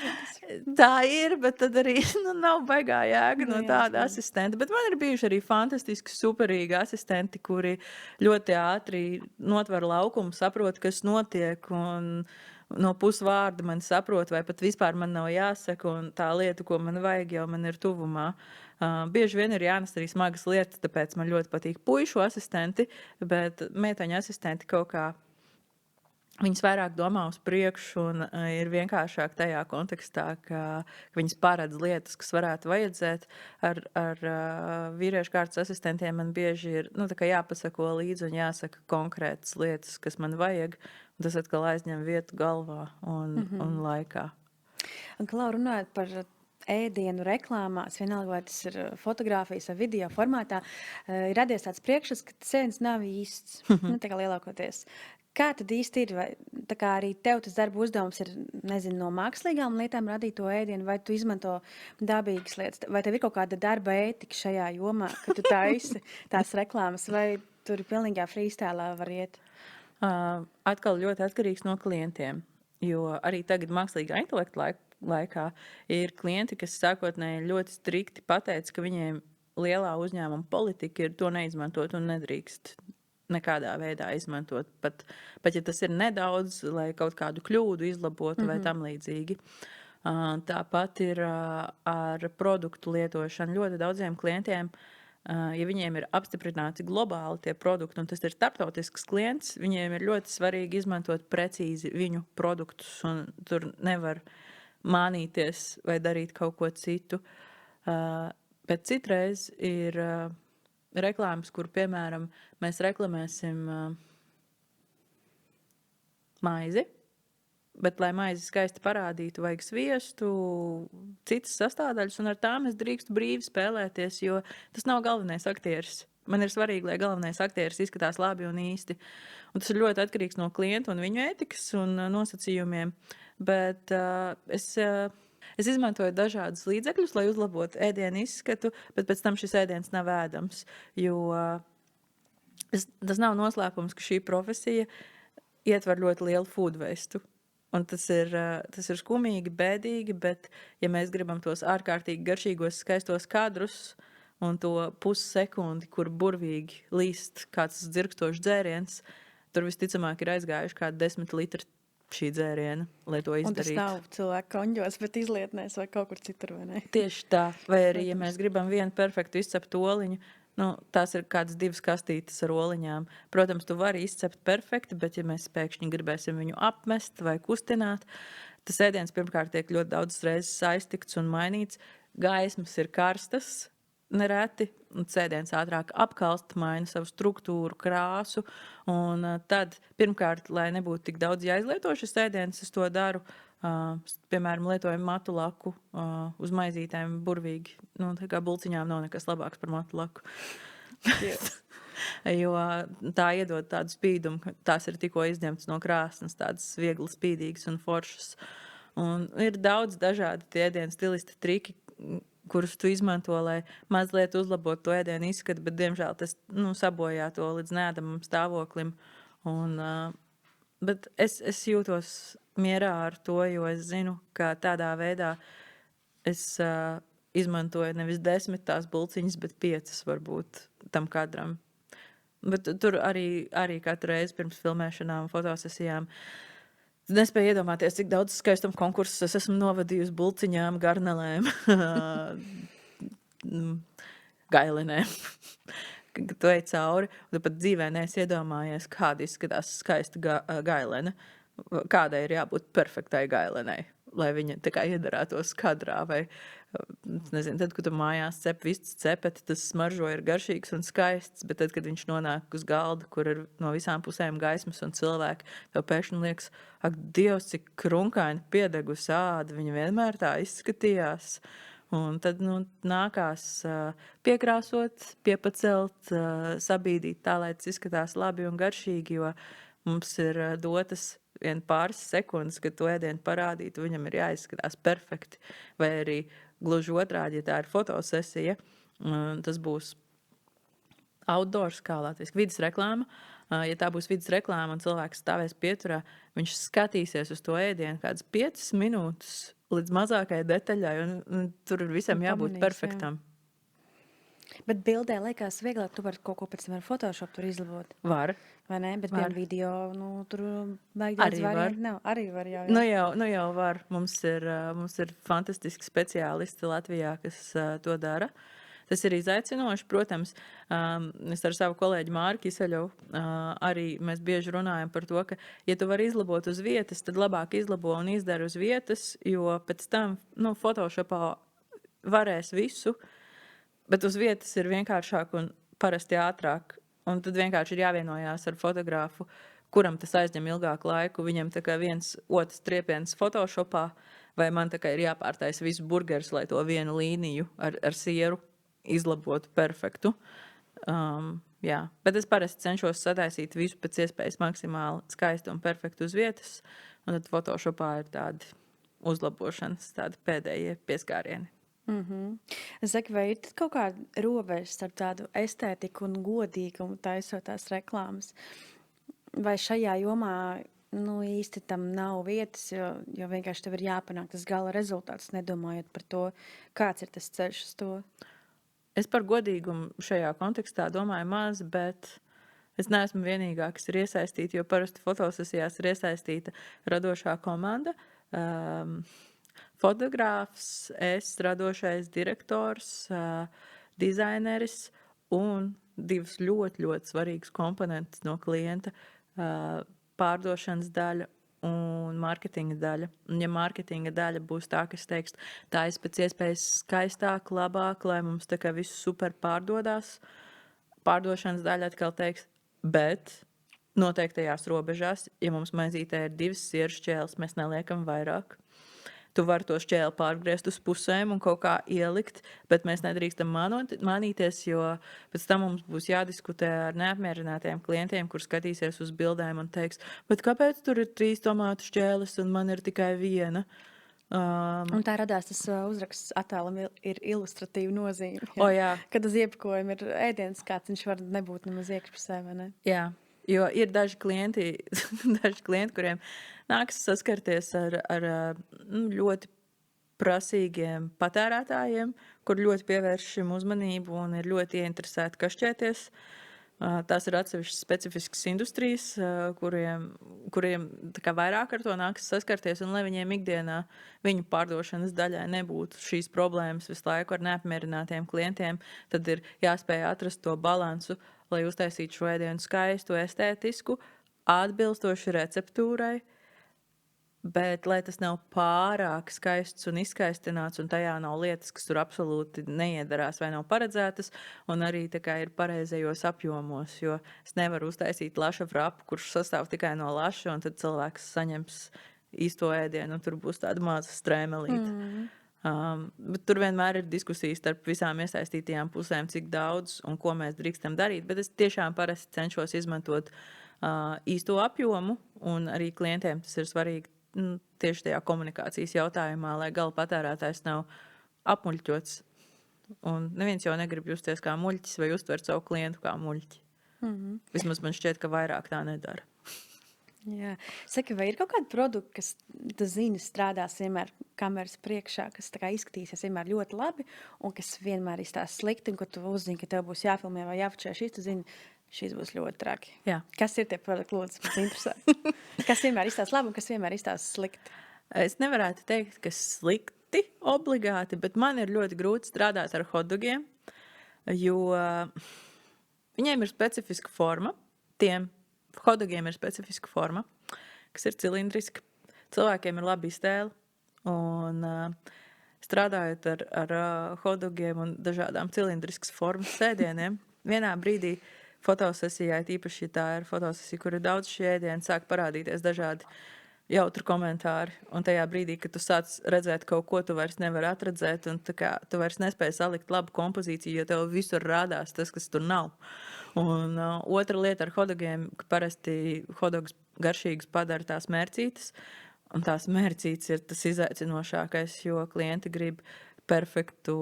Tā ir, bet tad arī nav baigā jēga no tāda asistenta. Bet man ir bijuši arī fantastiski, superīgi asistenti, kuri ļoti ātri notver laukumu, saprot, kas notiek, un no pusvārda man saprot, vai pat vispār man nav jāsaka, un tā lieta, ko man vajag, jau man ir tuvumā. Bieži vien ir jānes arī smagas lietas, tāpēc man ļoti patīk puišu asistenti, bet meiteņu asistenti kaut kā viņas vairāk domā uz priekšu un ir vienkāršāk tajā kontekstā, ka viņas paredz lietas, kas varētu vajadzēt. Ar vīriešu kārtas asistentiem man bieži ir tā kā jāpasako līdzi un jāsaka konkrētas lietas, kas man vajag. Un tas atkal aizņem vietu galvā un laikā. Un, Klau, runājot par ēdienu reklāmās, vienalga, vai tas ir fotogrāfijas vai video formātā, ir radies tāds priekšstats, ka tas ēdiens nav īsts, tā kā lielākoties. Kā tad īsti ir? Vai, tā kā arī tev tas darba uzdevums ir, nezinu, no mākslīgām lietām radīt to ēdienu, vai tu izmanto dabīgas lietas? Vai tev ir kaut kāda darba ētika šajā jomā, ka tu taisi tās reklāmas, vai tur pilnīgā freestēlā var iet? Atkal ļoti atkarīgs no klientiem, jo arī tagad mākslīgā intelekta laikā ir klienti, kas sākotnēji ļoti strikti pateica, ka viņiem lielā uzņēmuma politika ir to neizmantot un nedrīkst nekādā veidā izmantot. Pat ja tas ir nedaudz, lai kaut kādu kļūdu izlabotu vai tam līdzīgi. Tāpat ir ar produktu lietošanu. Ļoti daudziem klientiem, ja viņiem ir apstiprināti globāli tie produkti, un tas ir starptautisks klients, viņiem ir ļoti svarīgi izmantot precīzi viņu produktus, un tur nevar mānīties vai darīt kaut ko citu. Bet citreiz ir reklāmas, kur, piemēram, mēs reklamēsim maizi, bet, lai maizi skaisti parādītu, vajag sviestu, citas sastāvdaļas, un ar tām es drīkstu brīvi spēlēties, jo tas nav galvenais aktieris. Man ir svarīgi, lai galvenais aktieris izskatās labi un īsti. Un tas ir ļoti atkarīgs no klienta un viņu ētikas un nosacījumiem. Bet es izmantoju dažādus līdzekļus, lai uzlabotu ēdienu izskatu, bet pēc tam šis ēdiens nav ēdams. Jo tas nav noslēpums, ka šī profesija ietver ļoti lielu food waste. Un tas ir skumīgi, bēdīgi, bet ja mēs gribam tos ārkārtīgi garšīgos, skaistos kadrus un to pussekundi, kur burvīgi līst kāds dzirkstošs dzēriens, tur visticamāk ir aizgājuši kādi 10 litri šī dzēriena, lai to izdarītu. Un tas nav cilvēku konģos, bet izlietnēs vai kaut kur citur, vai ne? Tieši tā. Vai arī, ja mēs gribam vienu perfektu izceptu oliņu, tās ir kādas 2 kastītes ar oliņām. Protams, tu vari izcept perfekti, bet ja mēs pēkšņi gribēsim viņu apmest vai kustināt, tas ēdiens pirmkārt tiek ļoti daudz reizes aiztikts un mainīts. Gaismas ir karstas nereti, un ēdiens ātrāk apkalst, maina savu struktūru, krāsu. Un tad, pirmkārt, lai nebūtu tik daudz jāizlieto šis ēdiens, es to daru. Piemēram, lietojam matu laku uz maizītēm burvīgi. Tā kā bulciņām nav nekas labāks par matu laku. Jo tā iedod tādu spīdumu, ka tās ir tikko izņemtas no krāsnes, tādas viegli spīdīgas un foršas. Un ir daudz dažādi tie ēdienu stilista triki, kurus tu izmanto, lai mazliet uzlabotu to ēdienu izskatu, bet, diemžēl, tas sabojā to līdz neēdamam stāvoklim. Bet es jūtos mierā ar to, jo es zinu, ka tādā veidā es izmantoju nevis 10 tās bulciņas, bet 5 varbūt tam kadram. Bet tur arī katru reizi pirms filmēšanām, fotosesijām nespēju iedomāties, cik daudz skaistuma konkursus es esmu novadījusi bulciņām, garnelēm, gailenēm. Kad tu ej cauri, un tu pat dzīvē neesi iedomājies, kāda izskatās skaista gailene. Kādai ir jābūt perfektai gailenei, lai viņa tā kā iedarētos kadrā. Vai, nezinu, tad, kad tu mājās cep vistu cepeti, tas smaržo ir garšīgs un skaists, bet tad, kad viņš nonāk uz galda, kur ir no visām pusēm gaismas un cilvēki, tev pēkšņi liekas, ak, Dievs, cik krunkaini piedegus āda, viņa vienmēr tā izskatījās. Un tad nākās piekrāsot, piepacelt, sabīdīt tā, lai tas izskatās labi un garšīgi, jo mums ir dotas pāris sekundes, kad to ēdienu parādītu, viņam ir jāizskatās perfekti. Vai arī gluži otrādi, ja tā ir fotosesija, tas būs outdoors, kā latviski, vidas reklāma. Ja tā būs vidas reklāma un cilvēks stāvēs pieturā, viņš skatīsies uz to ēdienu kādas 5 minūtes līdz mazākai detaļai, un tur visam jābūt perfektam. Jā. Bet bildē liekas vieglāk, tu vari kaut ko pēc tam ar Photoshop tur izlabot. Var. Vai ne? Bet vien video, tur vajag daudz variantu nav. Arī var jau. Nu jau var. Mums ir fantastiski speciālisti Latvijā, kas to dara. Tas ir izaicinoši, protams. Es ar savu kolēģi Mārku Iseļovu arī mēs bieži runājam par to, ka, ja tu vari izlabot uz vietas, tad labāk izlabo un izdara uz vietas, jo pēc tam, Photoshopā varēs visu, bet uz vietas ir vienkāršāk un parasti ātrāk. Un tad vienkārši ir jāvienojās ar fotogrāfu, kuram tas aizņem ilgāku laiku. Viņam tā kā viens otrs triepiens Photoshopā, vai man tā kā ir jāpārtaisa visu burgeris, lai to vienu līniju ar sieru izlabotu perfektu. Jā. Bet es parasti cenšos sataisīt visu pēc iespējas maksimāli skaistu un perfektu uz vietas. Un tad Photoshopā ir tādi uzlabošanas, tādi pēdējie pieskārieni. Zaki, vai ir kaut kāda robeža starp tādu estētiku un godīgumu taisot tās reklāmas? Vai šajā jomā īsti tam nav vietas, jo vienkārši tev ir jāpanāk tas gala rezultāts, nedomājot par to, kāds ir tas ceļš uz to? Es par godīgumu šajā kontekstā domāju maz, bet es neesmu vienīgā, kas ir iesaistīta, jo parasti fotosesijās ir iesaistīta radošā komanda. Fotogrāfs, es, radošais direktors, dizaineris un divas ļoti, ļoti svarīgas komponentes no klienta pārdošanas daļa un mārketinga daļa. Un ja mārketinga daļa būs tā, kas teiks, tā ir pēc iespējas skaistāk, labāk, lai mums tā kā viss super pārdodās, pārdošanas daļa atkal teiks, bet noteiktajās robežās, ja mums maizītē ir 2 sieru šķēles, mēs neliekam vairāk. Tu vari to šķēli pārgriezt uz pusēm un kaut kā ielikt, bet mēs nedrīkstam manīties, jo pēc tam mums būs jādiskutē ar neapmierinātiem klientiem, kur skatīsies uz bildēm un teiks, bet kāpēc tur ir 3 tomātu šķēles un man ir tikai 1? Un tā radās tas uzraksts attēlam ir ilustratīva nozīme. Jā. Kad uz iepakojuma ir ēdiens, kāds viņš var nebūt nemaz iekšpusē, vai ne? Jā. Jo ir daži klienti, kuriem nākas saskarties ar ļoti prasīgiem patērētājiem, kur ļoti pievērš šim uzmanību un ir ļoti ieinteresēti kašķēties. Tās ir atsevišķas specifiskas industrijas, kuriem tā kā vairāk ar to nākas saskarties, un lai viņiem ikdienā viņu pārdošanas daļai nebūtu šīs problēmas visu laiku ar neapmierinātiem klientiem, tad ir jāspēj atrast to balansu, lai uztaisītu šo ēdienu skaistu, estētisku, atbilstoši receptūrai, bet lai tas nav pārāk skaists un izskaistināts, un tajā nav lietas, kas tur absolūti neiedarās vai nav paredzētas, un arī tā kā ir pareizajos apjomos, jo es nevaru uztaisīt laša frapu, kurš sastāv tikai no laša, un tad cilvēks saņems īsto ēdienu, un tur būs tāda maza strēmelīte. Bet tur vienmēr ir diskusijas starp visām iesaistītajām pusēm, cik daudz un ko mēs drīkstam darīt, bet es tiešām parasti cenšos izmantot īsto apjomu, un arī klientiem tas ir svarīgi tieši tajā komunikācijas jautājumā, lai gala patērētājs nav apmuļķots. Un neviens jau negrib justies kā muļķis vai uztvert savu klientu kā muļķi. Vismaz man šķiet, ka vairāk tā nedara. Jā. Saki, vai ir kaut kādi produkti, kas, tu zini, strādās vienmēr kameras priekšā, kas tā kā izskatīsies vienmēr ļoti labi un kas vienmēr izstās slikti, un kad tu uzzini, ka tev būs jāfilmē vai jāfočē šis, tu zini, šis būs ļoti traki. Jā. Kas ir tie produkti, lūdzu, mums interesē? Kas vienmēr izstās labi un kas vienmēr izstās slikti? Es nevarētu teikt, ka slikti obligāti, bet man ir ļoti grūti strādāt ar hotdogiem, jo viņiem ir specifiska forma. Tiem hotdogiem ir specifiska forma, kas ir cilindriska. Cilvēkiem ir laba iztēle. Un strādājot ar hotdogiem un dažādām cilindriskas formas sēdieniem, vienā brīdī fotosesijā, tīpaši, ja tā ir fotosesija, kur ir daudz šie ēdieni, sāk parādīties dažādi jautri komentāri. Un tajā brīdī, kad tu sāc redzēt kaut ko, tu vairs nevari atredzēt, un tā kā tu vairs nespēji salikt labu kompozīciju, jo tev visur rādās tas, kas tur nav. Un otra lieta ar hotdogiem, ka parasti hotdogs garšīgas padara tās mērcītes, un tās mērcītes ir tas izaicinošākais, jo klienti grib perfektu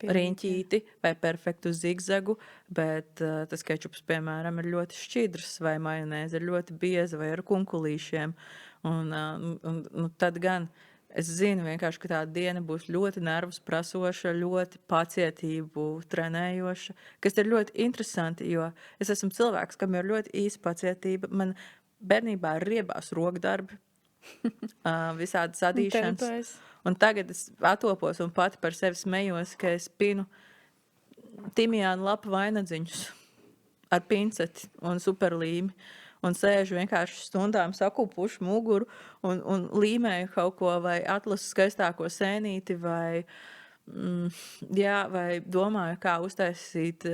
riņķīti vai perfektu zigzagu, bet tas kečups, piemēram, ir ļoti šķidrs, vai majonēze ir ļoti bieza vai ar kunkulīšiem. Un tad gan es zinu vienkārši, ka tā diena būs ļoti nervus prasoša, ļoti pacietību trenējoša, kas ir ļoti interesanti, jo es esmu cilvēks, kam ir ļoti īsa pacietība. Man bērnībā ir riebās rokdarbi, visādi sadīšanas. Un tagad es atopos un pati par sevi smejos, ka es pinu timijānu lapu vainadziņus ar pinceti un superlīmi un sēžu vienkārši stundām sakupuši muguru un līmēju kaut ko vai atlasu skaistāko sēnīti vai domāju, kā uztaisīt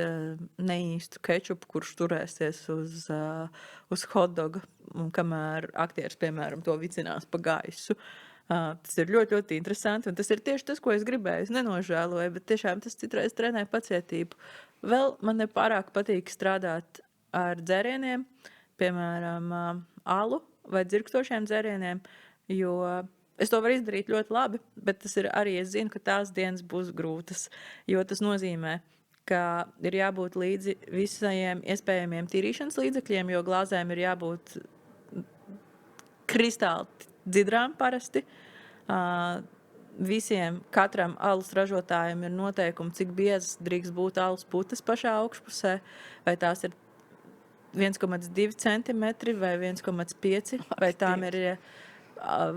neīstu kečupu, kurš turēsies uz hotdoga, un kamēr aktieris, piemēram, to vicinās pa gaisu. Tas ir ļoti, ļoti interesanti, un tas ir tieši tas, ko es gribēju. Es nenožēloju, bet tiešām tas citreiz trenē pacietību. Vēl man nepārāk patīk strādāt ar dzērieniem, piemēram, alu vai dzirkstošiem dzērieniem, jo es to varu izdarīt ļoti labi, bet tas ir arī, es zinu, ka tās dienas būs grūtas, jo tas nozīmē, ka ir jābūt līdzi visajiem iespējamiem tīrīšanas līdzekļiem, jo glāzēm ir jābūt kristāli dzidrām parasti. visiem, katram alus ražotājiem ir noteikumi, cik biezas drīkst būt alus putas pašā augšpusē, vai tās ir 1,2 centimetri vai 1,5, vai tām ir,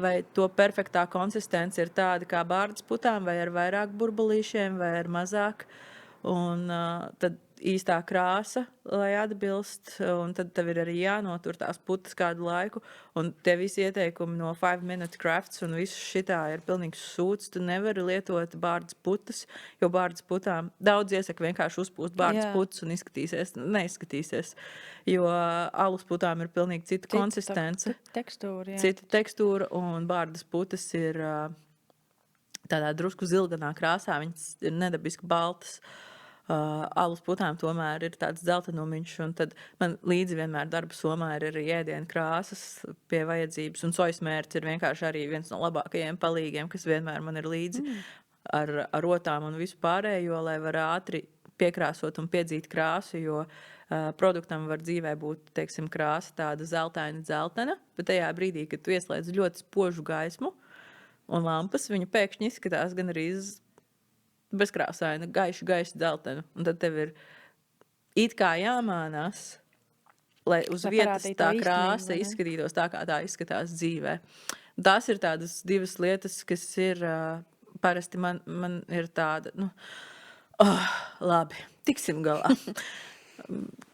vai to perfektā konsistence ir tāda kā bārdas putām, vai ar vairāk burbulīšiem, vai ar mazāk. Un tad īstā krāsa, lai atbilst, un tad tev ir arī jānotur tās putas kādu laiku, un tie visi ieteikumi no 5 Minute Crafts un viss šitā ir pilnīgs sūds. Tu nevari lietot bārdas putas, jo bārdas putām daudz iesaka vienkārši uzpūst bārdas Jā. putas un neizskatīsies, jo alus putām ir pilnīgi cita konsistence, Tekstūra, jā. cita tekstūra, un bārdas putas ir tādā drusku zilganā krāsā, viņas ir nedabiski baltas. Alus putām tomēr ir tāds dzeltenumiņš, un tad man līdzi vienmēr darba somā ir arī ēdienu krāsas pie vajadzības, un sojas mērķis ir vienkārši arī viens no labākajiem palīgiem, kas vienmēr man ir līdzi ar rotām un visu pārējo, lai var ātri piekrāsot un piedzīt krāsu, jo produktam var dzīvē būt, teiksim, krāsa tāda zeltaina, bet tajā brīdī, kad tu ieslēdz ļoti spožu gaismu un lampas, viņa pēkšņi izskatās gan arī bezkrāsaina, gaišu dzeltenu. Un tad tev ir it kā jāmānās, lai uz Lai vietas parādītu tā to krāsa īstenību, vai ne? izskatītos tā, kā tā izskatās dzīvē. Tās ir tādas divas lietas, kas ir parasti man ir tāda, labi, tiksim galā.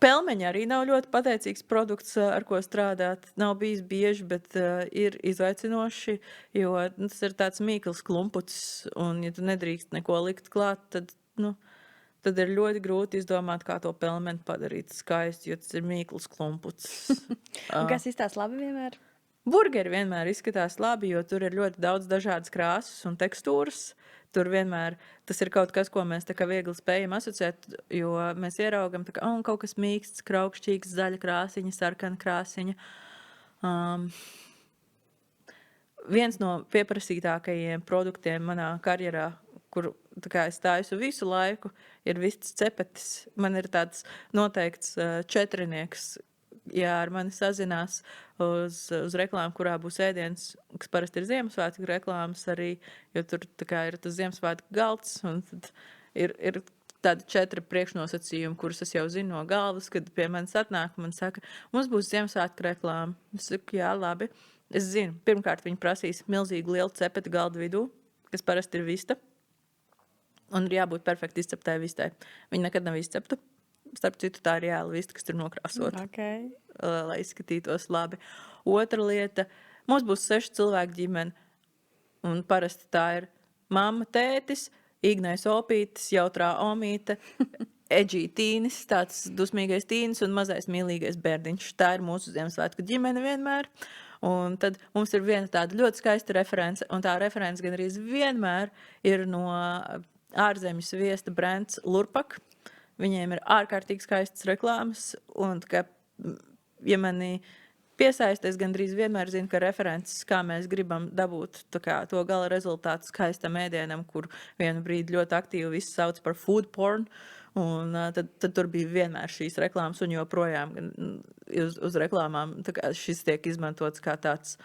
Pelmeņi arī nav ļoti pateicīgs produkts, ar ko strādāt. Nav bijis bieži, bet ir izaicinoši, jo tas ir tāds mīkls klumputs, un ja tu nedrīkst neko likt klāt, tad ir ļoti grūti izdomāt, kā to pelmeni padarīt skaisti, jo tas ir mīkls klumputs. Un kas izstās labi vienmēr? Burgeri vienmēr izskatās labi, jo tur ir ļoti daudz dažādas krāsas un tekstūras. Tur vienmēr tas ir kaut kas, ko mēs tā kā viegli spējam asociēt, jo mēs ieraugam tā kā, kaut kas mīksts, kraukšķīgs, zaļa krāsiņa, sarkana krāsiņa. Viens no pieprasītākajiem produktiem manā karjerā, kur tā kā es taisu visu laiku, ir vistas cepetis. Man ir tāds noteikts četrinieks, ja ar mani sazinās uz reklāmu, kurā būs ēdiens, kas parasti ir Ziemassvētku reklāmas arī, jo tur tā kā ir tas Ziemassvētku galds, un tad ir tādi 4 priekšnosacījumi, kurus es jau zinu no galvas, kad pie manis atnāk, man saka, mums būs Ziemassvētku reklāma. Es saku, jā, labi. Es zinu, pirmkārt viņi prasīs milzīgu lielu cepeti galdu vidū, kas parasti ir vista, un ir jābūt perfekti izceptai vistai. Viņi nekad nav izcepta. Starp citu, tā ir reāla vista, kas tur nokrāsota, Okay. lai izskatītos labi. Otra lieta, mums būs 6 cilvēku ģimene, un parasti tā ir mamma, tētis, Ignais opītis, jautrā omīte, Edžī tīnis, tāds dusmīgais tīnis un mazais mīlīgais bērdiņš. Tā ir mūsu Ziemassvētku ģimene vienmēr. Un tad mums ir viena tāda ļoti skaista reference, un tā reference gan arī vienmēr ir no ārzemju sviesta brands Lurpak. Viņiem ir ārkārtīgi skaistas reklāmas, un kā, ja mani piesaista, es gandrīz vienmēr zinu, ka references, kā mēs gribam dabūt kā, to gala rezultātu skaistam ēdienam, kur vienu brīdi ļoti aktīvi viss sauc par food porn, un tad tur bija vienmēr šīs reklāmas, un joprojām uz reklāmām šis tiek izmantots kā tāds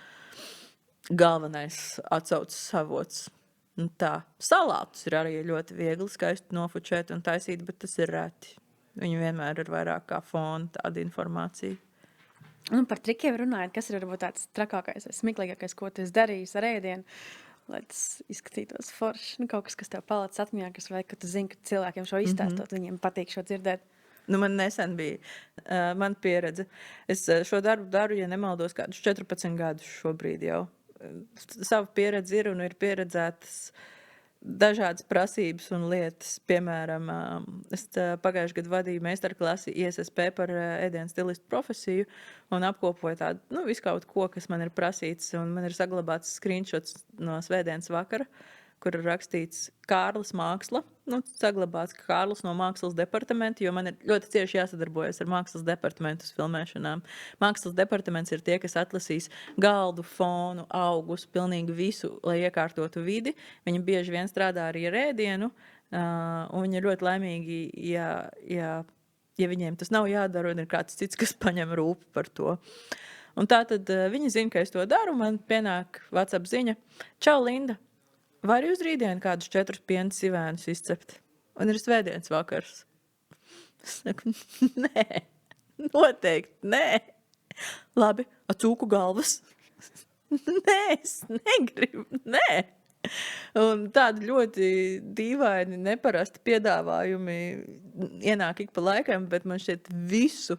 galvenais atsauces avots. Tā, salātus ir arī ļoti viegli skaisti nofučēt un taisīt, bet tas ir reti. Viņi vienmēr ir vairāk kā fona tāda informācija. Un par trikiem runājot, kas ir varbūt tāds trakākais vai smieklīgākais, ko tu esi darījis ar ēdienu, lai tas izskatītos forši? Kaut kas, kas tev palicis atmiņā, kas vai ka tu zini, ka cilvēkiem šo izstāstot, viņiem patīk šo dzirdēt. Man nesen bija man pieredze. Es šo darbu daru, ja nemaldos, kādus 14 gadus šobrīd jau. Savu pieredzi ir un ir pieredzētas dažādas prasības un lietas. Piemēram, es pagājušajā gadā vadīju meistarklasi ISSP par ēdienu stilistu profesiju un apkopoju tādu, visu kaut ko, kas man ir prasīts. Un man ir saglabāts screenshots no svētdienas vakara, kur ir rakstīts Kārlis māksla. Saglabāts Kārlis no mākslas departamenta, jo man ir ļoti cieši jāsadarbojas ar mākslas departamentu uz filmēšanām. Mākslas departaments ir tie, kas atlasīs galdu, fonu, augus, pilnīgi visu, lai iekārtotu vidi. Viņi bieži vien strādā arī ar ēdienu, un viņi ir ļoti laimīgi, ja viņiem tas nav jādara, un ir kāds cits, kas paņem rūpi par to. Un tā tad viņi zina, ka es to daru, man pienāk WhatsApp ziņa. Čau, Linda! Var jūs rītdien kādus 4 piena sivēnus izcept? Un ir svētdienas vakars. Es saku, nē, noteikti, nē. Labi, cūku galvas. Nē, es negribu, nē. Un tādi ļoti dīvaini, neparasti piedāvājumi ienāk ik pa laikam, bet man šķiet visu,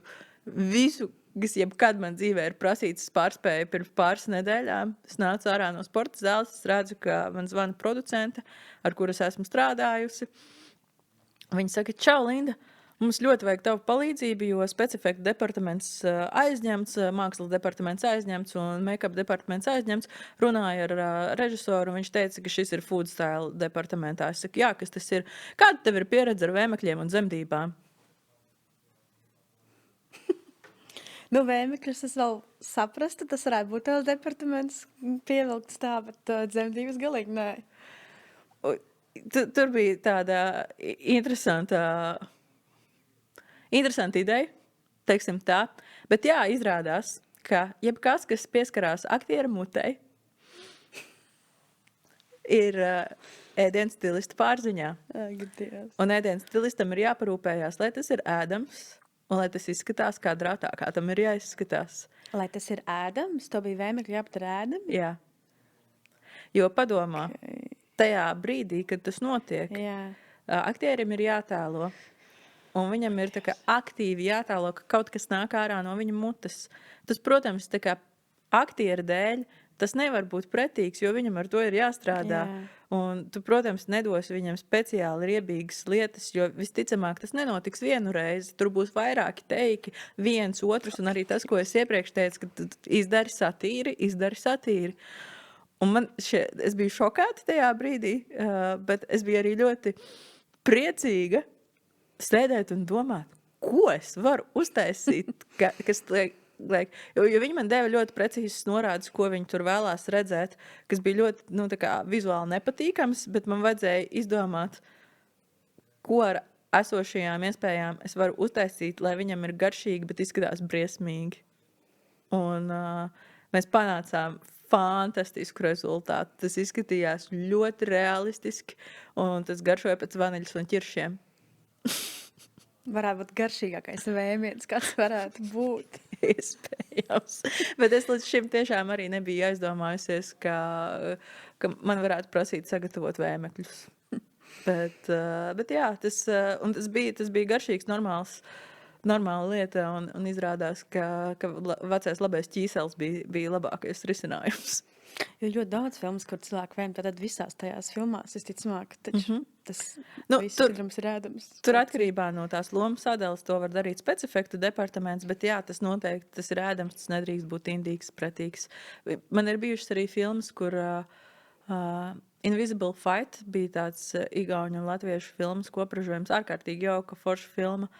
kas jebkad man dzīvē ir prasīts, es pārspēju pirms pāris nedēļām. Es nācu ārā no sporta zāles, es redzu, ka man zvana producente, ar kuras esmu strādājusi. Viņa saka, čau, Linda, mums ļoti vajag tavu palīdzību, jo specifektu departaments aizņemts, mākslas departaments aizņemts un make-up departaments aizņemts. Runāja ar režisoru, un viņš teica, ka šis ir food style departamentā. Es saku, jā, kas tas ir? Kāda tev ir pieredze ar vēmekļiem un zemdībām? Nu, vēmekļus es vēl saprastu, tas varētu būt tavs departaments pievilkts tā, bet dzemdības galīgi nē. Tur bija tāda interesanta ideja, teiksim tā. Bet jā, izrādās, ka jebkas, kas pieskarās aktieru mutei, ir ēdienu stilista pārziņā. Un ēdienu stilistam ir jāparūpējās, lai tas ir ēdams un lai tas izskatās kadrātā, kā tam ir jāizskatās. Lai tas ir ēdams? To bija vēmekļi jāpat ar ēdami? Jā. Jo padomā, tajā brīdī, kad tas notiek, aktierim ir jātēlo. Un viņam ir tā kā aktīvi jātēlo, ka kaut kas nāk ārā no viņa mutes. Tas, protams, tā kā aktiera dēļ, tas nevar būt pretīgs, jo viņam ar to ir jāstrādā. Jā. Un tu, protams, nedosi viņam speciāli riebīgas lietas, jo visticamāk tas nenotiks vienu reizi. Tur būs vairāki teiki, viens, otrs, un arī tas, ko es iepriekš teicu, ka izdari satīri. Un es biju šokāta tajā brīdī, bet es biju arī ļoti priecīga sēdēt un domāt, ko es varu uztaisīt, kas liek. Jo viņi man deva ļoti precīzes norādes, ko viņi tur vēlās redzēt, kas bija ļoti tā kā vizuāli nepatīkams, bet man vajadzēja izdomāt, ko ar esošajām iespējām es varu uztaisīt, lai viņam ir garšīgi, bet izskatās briesmīgi. Un mēs panācām fantastisku rezultātu. Tas izskatījās ļoti realistiski, un tas garšoja pēc vaniļas un ķiršiem. Varētu būt garšīgākais vēmiens, kas varētu būt. Iespējams. Bet es līdz šim tiešām arī nebiju aizdomājusies, ka man varētu prasīt sagatavot vēmekļus. Bet jā, tas bija garšīgs, normāla lieta, un izrādās, ka vecais labais ķīsels bija labākais risinājums. Jo ļoti daudz filmas, kur cilvēki vēm, tad visās tajās filmās, visticamāk, taču tas viss, kadrums ir ēdams. Tur atkarībā no tās lomas sadalas to var darīt specifektu departaments, bet jā, tas noteikti, tas ir ēdams, tas nedrīkst būt indīgs, pretīgs. Man ir bijušas arī filmas, kur Invisible Fight bija tāds igauņu un latviešu filmas kopražojums, ārkārtīgi jauka forša filma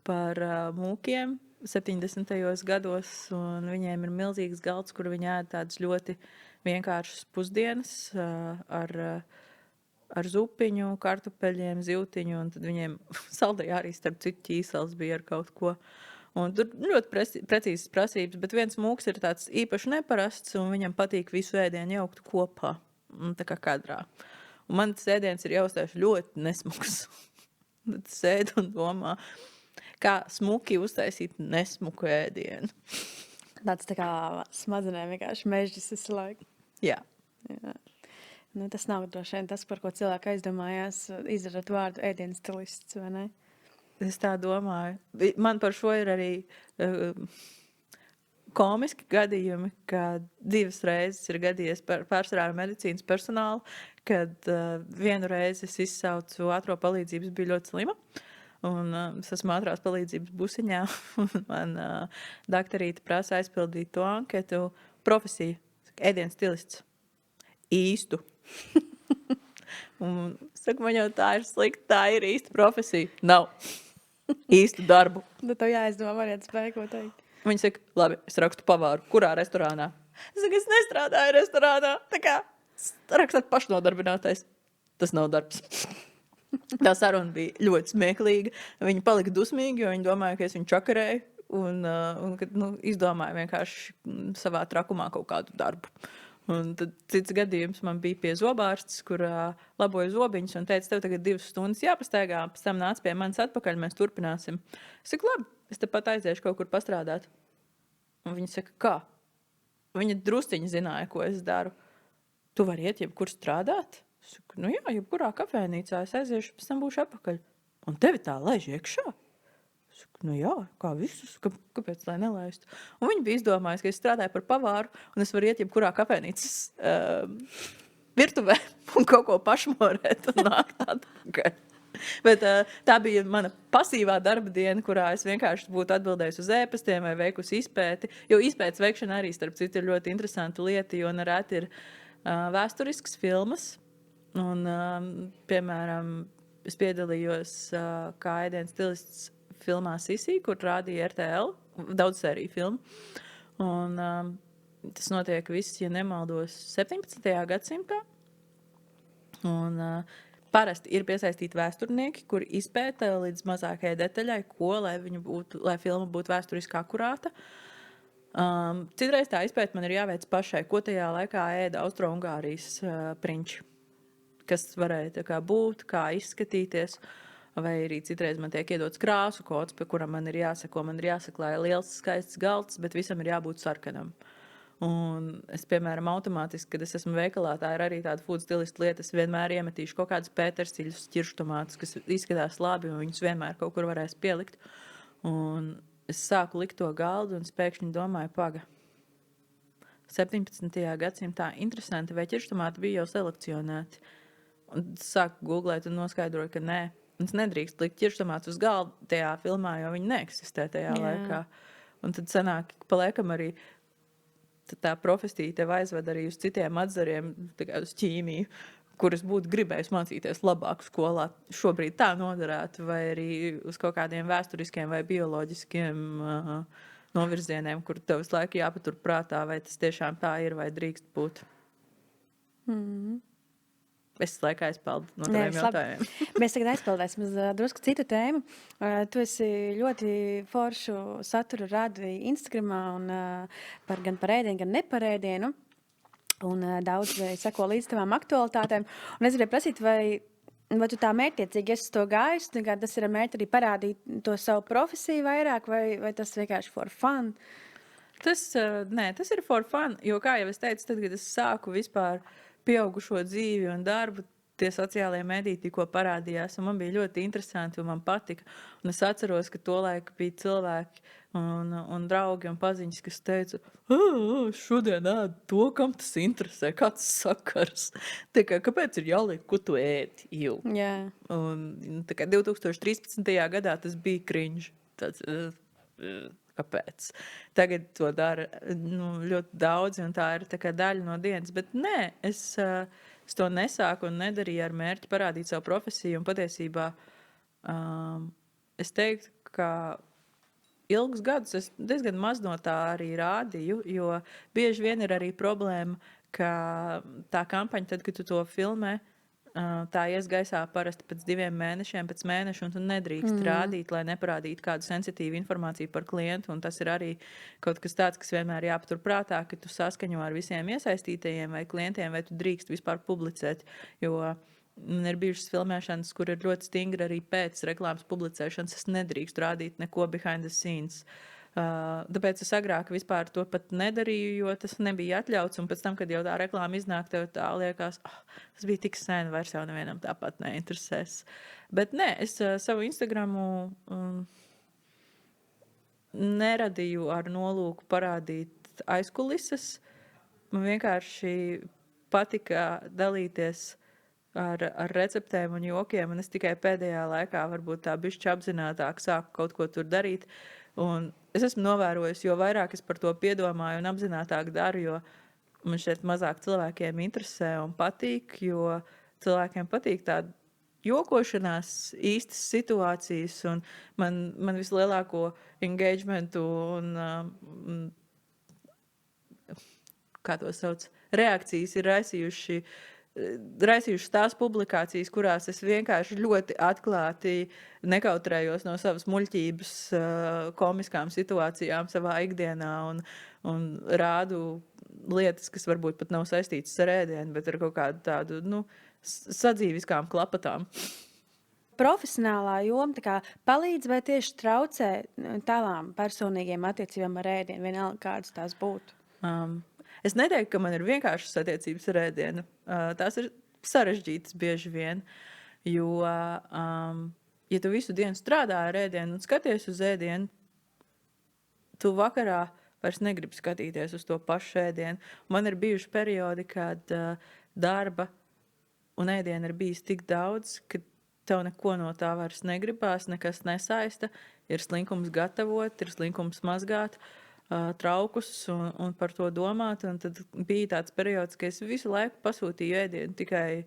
par mūkiem 70. gados, un viņiem ir milzīgs galds, kur viņi ēd tādas ļoti vienkāršas pusdienas ar zupiņu, kartupeļiem, zivtiņu, un tad viņiem saldēja arī starp citu ķīsels bija ar kaut ko. Un tur ļoti precīzas prasības, bet viens mūks ir tāds īpaši neparasts, un viņam patīk visu ēdienu jaukt kopā, tā kā kadrā. Un man tas ēdiens ir jāuzstāž ļoti nesmuks. Tad sēd un domā, kā smuki uztaisīt nesmuku ēdienu. Tāds tā kā smadzenēm vienkārši mežģis visu laiku. Jā. Nu, tas nav droši vien tas, par ko cilvēki aizdomājās, izdarot vārdu ēdienu stilists, vai ne? Es tā domāju. Man par šo ir arī komiski gadījumi, kad 2 reizes ir gadījies pārsvarā medicīnas personālu, kad vienu reizi es izsaucu ātro palīdzības, bija ļoti slima. Un es esmu ātrās palīdzības busiņā, un man daktarīte prasa aizpildīt to anketu. Profesija, ēdienu stilists. Īstu. Un saku, man jau tā ir slikta, tā ir īsta profesija. Nav. Īstu darbu. Nu, tev jāizdomā variants spēj, ko teikt. Viņa saka, labi, es rakstu pavāru. Kurā restorānā? Es saku, es nestrādāju restorānā. Tā kā rakstat pašnodarbinātais. Tas nav darbs. Tā saruna bija ļoti smieklīga. Viņa palika dusmīga, jo viņa domāja, ka es viņu čakarēju un izdomāju vienkārši savā trakumā kaut kādu darbu. Un tad cits gadījums man bija pie zobārstes, kur laboja zobiņus un teica, tev tagad 2 stundas jāpastaigā, pēc tam nāc pie manis atpakaļ, mēs turpināsim. Es saku, labi, es tepat aiziešu kaut kur pastrādāt. Un viņa saka, kā? Viņa drusciņi zināja, ko es daru. Tu vari iet jebkur strādāt? Es saku, nu jā, jebkurā kafēnīcā es aiziešu, pēc tam būšu atpakaļ. Un tevi tā laiž iekšā? Es saku, nu jā, kā visus, kāpēc lai nelaistu? Un viņi bija izdomājusi, ka es strādāju par pavāru, un es varu iet jebkurā kafēnīcas virtuvē un kaut ko pašmorēt un nākt atpakaļ. Bet tā bija mana pasīvā darba diena, kurā es vienkārši būtu atbildējusi uz ēpastiem vai veikusi izpēti. Jo izpētes veikšana arī, starp citu, ir ļoti interesanta lieta, jo nereti ir vēsturiskas filmas. Un, piemēram, es piedalījos kā ēdienas stilists filmā Sisī, kur rādīja RTL, daudz sēriju filmu. Un tas notiek viss, ja nemaldos, 17. gadsimtā. Un parasti ir piesaistīti vēsturnieki, kuri izpēta līdz mazākajai detaļai, ko, lai filma būtu vēsturiski akurāta. Citreiz tā izpēta man ir jāveic pašai, ko tajā laikā ēda Austro-Ungārijas prinči, kas varēja tā kā būt, kā izskatīties, vai arī citreiz man tiek iedots krāsu kods, pie kuram man ir jāsako, lai liels, skaists galds, bet visam ir jābūt sarkanam. Un es, piemēram, automātiski, kad es esmu veikalā, tā ir arī tāda food stilistu lieta, es vienmēr iemetīšu kaut kādus pētersiļus, ķirštomātus, kas izskatās labi, un viņus vienmēr kaut kur varēs pielikt. Un es sāku likt to galdu, un es pēkšņi domāju, paga. 17. gadsimtā interesanti, vai ķirštomāti bija jau selekcionēti. Un sāku googlēt un noskaidroju, ka nē. Es nedrīkst likt ķirštomātus uz galda tajā filmā, jo viņi neeksistē tajā laikā. Un tad sanāk, paliekam arī tā profesija tev aizved arī uz citiem atzariem, uz ķīmiju, kuras būtu gribējis mācīties labāk skolā. Šobrīd tā noderētu, vai arī uz kaut kādiem vēsturiskiem vai bioloģiskiem novirzieniem, kur tev visu laiku jāpatur prātā, vai tas tiešām tā ir, vai drīkst būt. Es laikā aizpeldu no taviem jautājumiem. Mēs tagad aizpeldēsim uz drusku citu tēmu. Tu esi ļoti foršu saturu radi Instagramā un gan par ēdienu, gan ne par ēdienu. Un daudz seko līdz tavām aktualitātēm. Un es gribēju prasīt, vai tu tā mērķtiecīgi esi to gājis? Tas ir mērķi arī parādīt to savu profesiju vairāk, vai tas vienkārši for fun? Tas ir for fun, jo, kā jau es teicu, tad, kad es sāku vispār pieaugušo dzīvi un darbu, tie sociālajie mediji tikko parādījās, un man bija ļoti interesanti, un man patika. Un es atceros, ka tolaik bija cilvēki un draugi un paziņas, kas teica, šodien ēd to, kam tas interesē, kāds sakars. Tā kā, kāpēc ir jāliek, ko tu ēdi? Jā. Un tā kā 2013. gadā tas bija cringe. Tāds, kāpēc? Tagad to dara ļoti daudzi, un tā ir tā kā daļa no dienas. Bet nē, es to nesāku un nedarīju ar mērķi parādīt savu profesiju. Un patiesībā es teiktu, ka ilgus gadus es diezgan maz no tā arī rādīju, jo bieži vien ir arī problēma, ka tā kampaņa, tad, kad tu to filmē, tā ies gaisā parasti pēc 2 mēnešiem, pēc mēneša, un tu nedrīkst rādīt, lai neparādītu kādu sensitīvu informāciju par klientu, un tas ir arī kaut kas tāds, kas vienmēr jāpatur prātā, ka tu saskaņo ar visiem iesaistītajiem vai klientiem, vai tu drīkst vispār publicēt, jo ir bijušas filmēšanas, kur ir ļoti stingri arī pēc reklāmas publicēšanas, es nedrīkstu rādīt neko behind the scenes. Tāpēc es agrāk vispār to pat nedarīju, jo tas nebija atļauts, un pēc tam, kad jau tā reklāma iznāk, tev tā liekas, tas bija tik sen, vairs jau nevienam tāpat neinteresēs. Bet nē, es savu Instagramu neradīju ar nolūku parādīt aizkulises. Man vienkārši patika dalīties ar receptēm un jokiem, un es tikai pēdējā laikā varbūt tā bišķi apzinātāk sāku kaut ko tur darīt. Un es esmu novērojis, jo vairāk es par to piedomāju un apzinātāk daru, jo man šeit mazāk cilvēkiem interesē un patīk, jo cilvēkiem patīk tāda jokošanās, īstas situācijas, un man vislielāko engagementu un kā to sauc, reakcijas ir raisījuši raisījušas tās publikācijas, kurās es vienkārši ļoti atklāti nekautrējos no savas muļķības komiskām situācijām savā ikdienā un rādu lietas, kas varbūt pat nav saistītas ar ēdienu, bet ar kaut kādu tādu, sadzīviskām klapatām. Profesionālā joma tā kā palīdz vai tieši traucē tavām personīgiem attiecībām ar ēdienu, vienalga kādas tās būtu? Es neteiktu, ka man ir vienkāršas attiecības ar ēdienu. Tās ir sarežģītas bieži vien, jo, ja tu visu dienu strādā ar ēdienu un skaties uz ēdienu, tu vakarā vairs negribi skatīties uz to pašu ēdienu. Man ir bijuši periodi, kad darba un ēdienu ir bijis tik daudz, ka tev neko no tā vairs negribās, nekas nesaista. Ir slinkums gatavot, ir slinkums mazgāt traukus un par to domāt. Un tad bija tāds periods, ka es visu laiku pasūtīju ēdienu tikai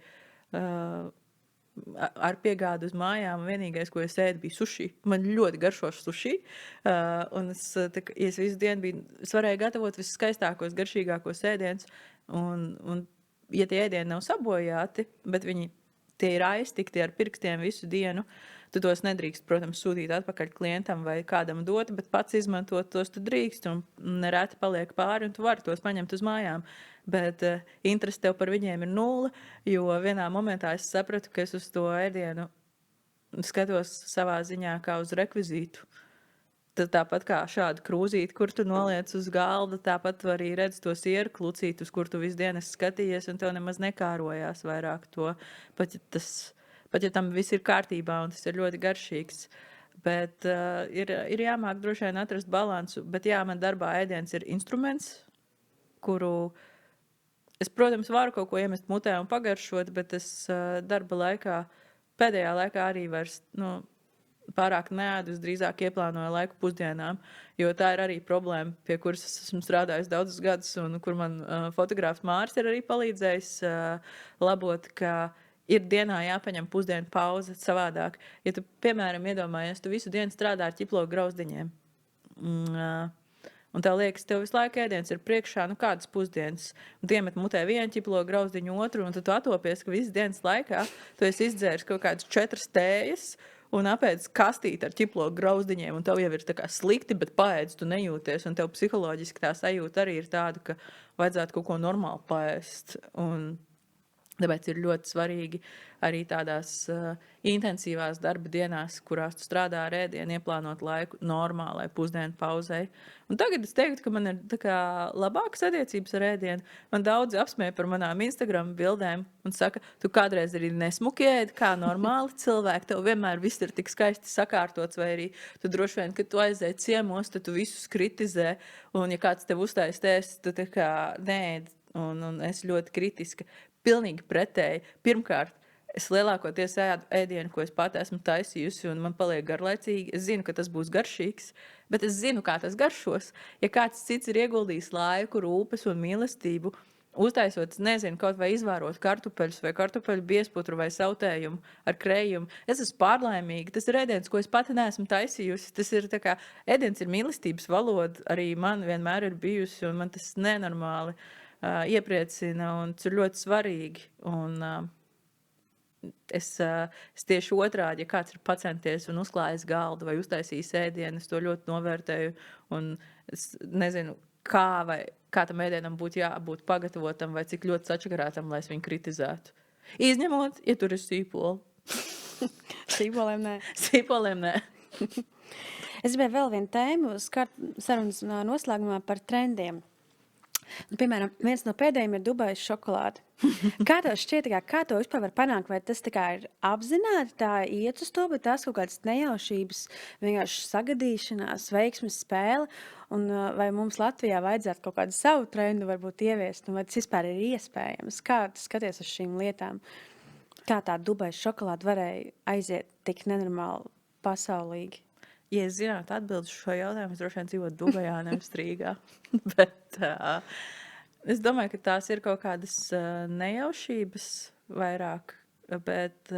ar piegādu uz mājām. Vienīgais, ko es ēdu, bija suši. Man ļoti garšoši suši. Un es visu dienu varēju gatavot viskaistākos, garšīgākos ēdienus. Un ja tie ēdieni nav sabojāti, bet tie ir aiztikti ar pirkstiem visu dienu, tu tos nedrīkst, protams, sūtīt atpakaļ klientam vai kādam dot, bet pats izmantot tos tu drīkst, un nereti paliek pāri, un tu vari tos paņemt uz mājām. Bet interesi tev par viņiem ir 0, jo vienā momentā es sapratu, ka es uz to ēdienu skatos savā ziņā kā uz rekvizītu. Tad tāpat kā šādu krūzīti, kur tu noliec uz galda, tāpat var arī redz to sieru klucīti, uz kur tu visu dienu skatījies, un tev nemaz nekārojās vairāk to, pat ja tam viss ir kārtībā, un tas ir ļoti garšīgs. Bet ir jāmāk droši vien atrast balansu, bet jā, man darbā ēdiens ir instruments, kuru es, protams, varu kaut ko iemest mutē un pagaršot, bet es darba laikā, pēdējā laikā arī vairs, pārāk neēdu, es drīzāk ieplānoju laiku pusdienām, jo tā ir arī problēma, pie kuras es esmu strādājis daudzus gadus, un kur man fotogrāfs Māris ir arī palīdzējis labot, ka ir dienā jāpaņem pusdienu pauze savādāk. Ja tu, piemēram, iedomājies, tu visu dienu strādā ar ķiplogu grauzdiņiem, un tev liekas, tev visu laiku ēdiens ir priekšā, kādas pusdienas, un tu iemet mutē vienu ķiplogu grauzdiņu otru, un tad tu atopies, ka visas dienas laikā tu esi izdzēris kaut kādas 4 tējas, un apēdis kastīti ar ķiplogu grauzdiņiem, un tev jau ir tā kā slikti, bet paēdis tu nejūties, un tev psiholoģiski tā sajūta arī ir tāda, ka vajadzētu kaut ko normāli paēst. Un tāpēc ir ļoti svarīgi arī tādās intensīvās darba dienās, kurās tu strādā ar ēdienu, ieplānot laiku normālai pusdienu pauzei. Un tagad es teiktu, ka man ir tā kā labākas attiecības ar ēdienu. Man daudzi apsmēja par manām Instagram bildēm un saka, tu kādreiz arī nesmuki ēdi, kā normāli cilvēki, tev vienmēr viss ir tik skaisti sakārtots, vai arī tu droši vien, kad tu aizēji ciemos, tad tu visus kritizē, un ja kāds tev uztais tēst, tu tā kā neēdi, un es ļoti kritiska. Pilnīgi pretēji. Pirmkārt, es lielākoties ēdu ēdienu, ko es pat esmu taisījusi, un man paliek garlaicīgi. Es zinu, ka tas būs garšīgs, bet es zinu, kā tas garšos. Ja kāds cits ir ieguldījis laiku, rūpes un mīlestību, uztaisot, nezinu, kaut vai izvārot kartupeļus vai kartupeļu biezputru vai sautējumu ar krējumu, es esmu pārlaimīga. Tas ir ēdiens, ko es pati neesmu taisījusi. Tas ir tā kā, ēdiens ir mīlestības valoda, arī man vienmēr ir bijusi, un man tas nenormāli iepriecina, un tas ir ļoti svarīgi. Un es tieši otrādi, ja kāds ir pacenties un uzklājis galdu vai uztaisījis ēdienu, es to ļoti novērtēju, un es nezinu, kā tam ēdienam būtu jābūt pagatavotam vai cik ļoti sačakarētam, lai es viņu kritizētu. Izņemot, ja tur ir sīpoli. Sīpoliem nē. Sīpoliem nē. Es gribēju vēl vienu tēmu sarunas noslēgumā par trendiem. Piemēram, viens no pēdējiem ir Dubajas šokolāde. Kā tev šķiet, kā to vispār var panākt? Vai tas tā kā ir apzināti, tā iet uz to, bet tās kaut kādas nejaušības, vienkārši sagadīšanās, veiksmes spēle, un vai mums Latvijā vajadzētu kaut kādu savu trendu varbūt ieviest, un vai tas vispār ir iespējams? Kā tu skaties uz šīm lietām? Kā tā Dubajas šokolāde varēja aiziet tik nenormāli pasaulīgi? Ja es zinātu atbildi uz šo jautājumu, es droši vien dzīvotu Dubajā, nevis Rīgā. Bet es domāju, ka tās ir kaut kādas nejaušības vairāk, bet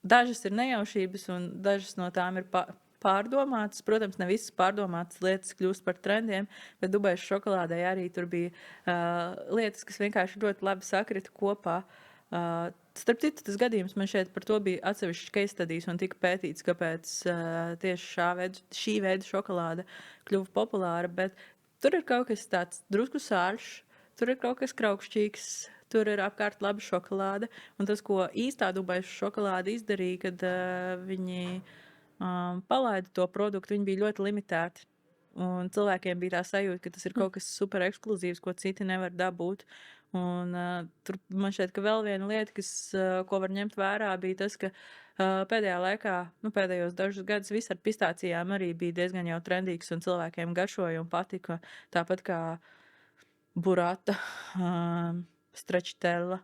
dažas ir nejaušības un dažas no tām ir pārdomātas. Protams, ne visas pārdomātas lietas kļūst par trendiem, bet Dubais šokolādē arī tur bija lietas, kas vienkārši ļoti labi sakrita kopā. Starp citu, tas gadījums man šeit par to bija atsevišķs case studies un tika pētīts, kāpēc tieši šī veida šokolāde kļuva populāra, bet tur ir kaut kas tāds drusku sāļš, tur ir kaut kas kraukšķīgs, tur ir apkārt laba šokolāde, un tas, ko īstā Dubais šokolāde izdarīja, kad viņi palaida to produktu, viņi bija ļoti limitēti. Un cilvēkiem bija tā sajūta, ka tas ir kaut kas super ekskluzīvs, ko citi nevar dabūt. Un tur man šķiet, ka vēl viena lieta, ko var ņemt vērā, bija tas, ka pēdējā laikā, pēdējos dažus gadus viss ar pistācijām arī bija diezgan jau trendīgs un cilvēkiem garšoja un patika. Tāpat kā burata, stracciatella,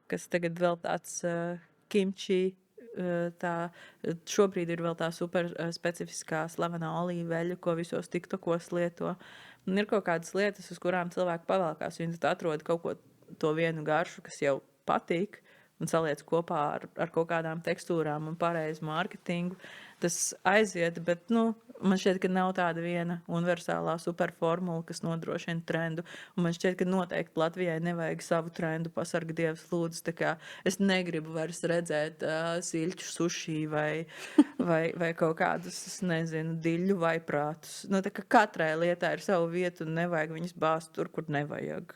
kas tagad vēl tāds kimči. Šobrīd ir vēl tā super specifiskā slavenā olīveļa, ko visos tiktokos lieto. Un ir kaut kādas lietas, uz kurām cilvēki pavalkās. Viņi tad atrod kaut ko to vienu garšu, kas jau patīk, un saliec kopā ar kaut kādām tekstūrām un pareizu mārketingu. Tas aiziet, bet man šķiet, ka nav tāda viena universālā superformula, kas nodrošina trendu. Un man šķiet, ka noteikti Latvijai nevajag savu trendu, pasarga Dievs lūdzu. Tā kā es negribu vairs redzēt siļķu suši vai kaut kādus, es nezinu, diļu vai prātus. Tā kā katrai lietai ir savu vietu un nevajag viņas bāzt tur, kur nevajag.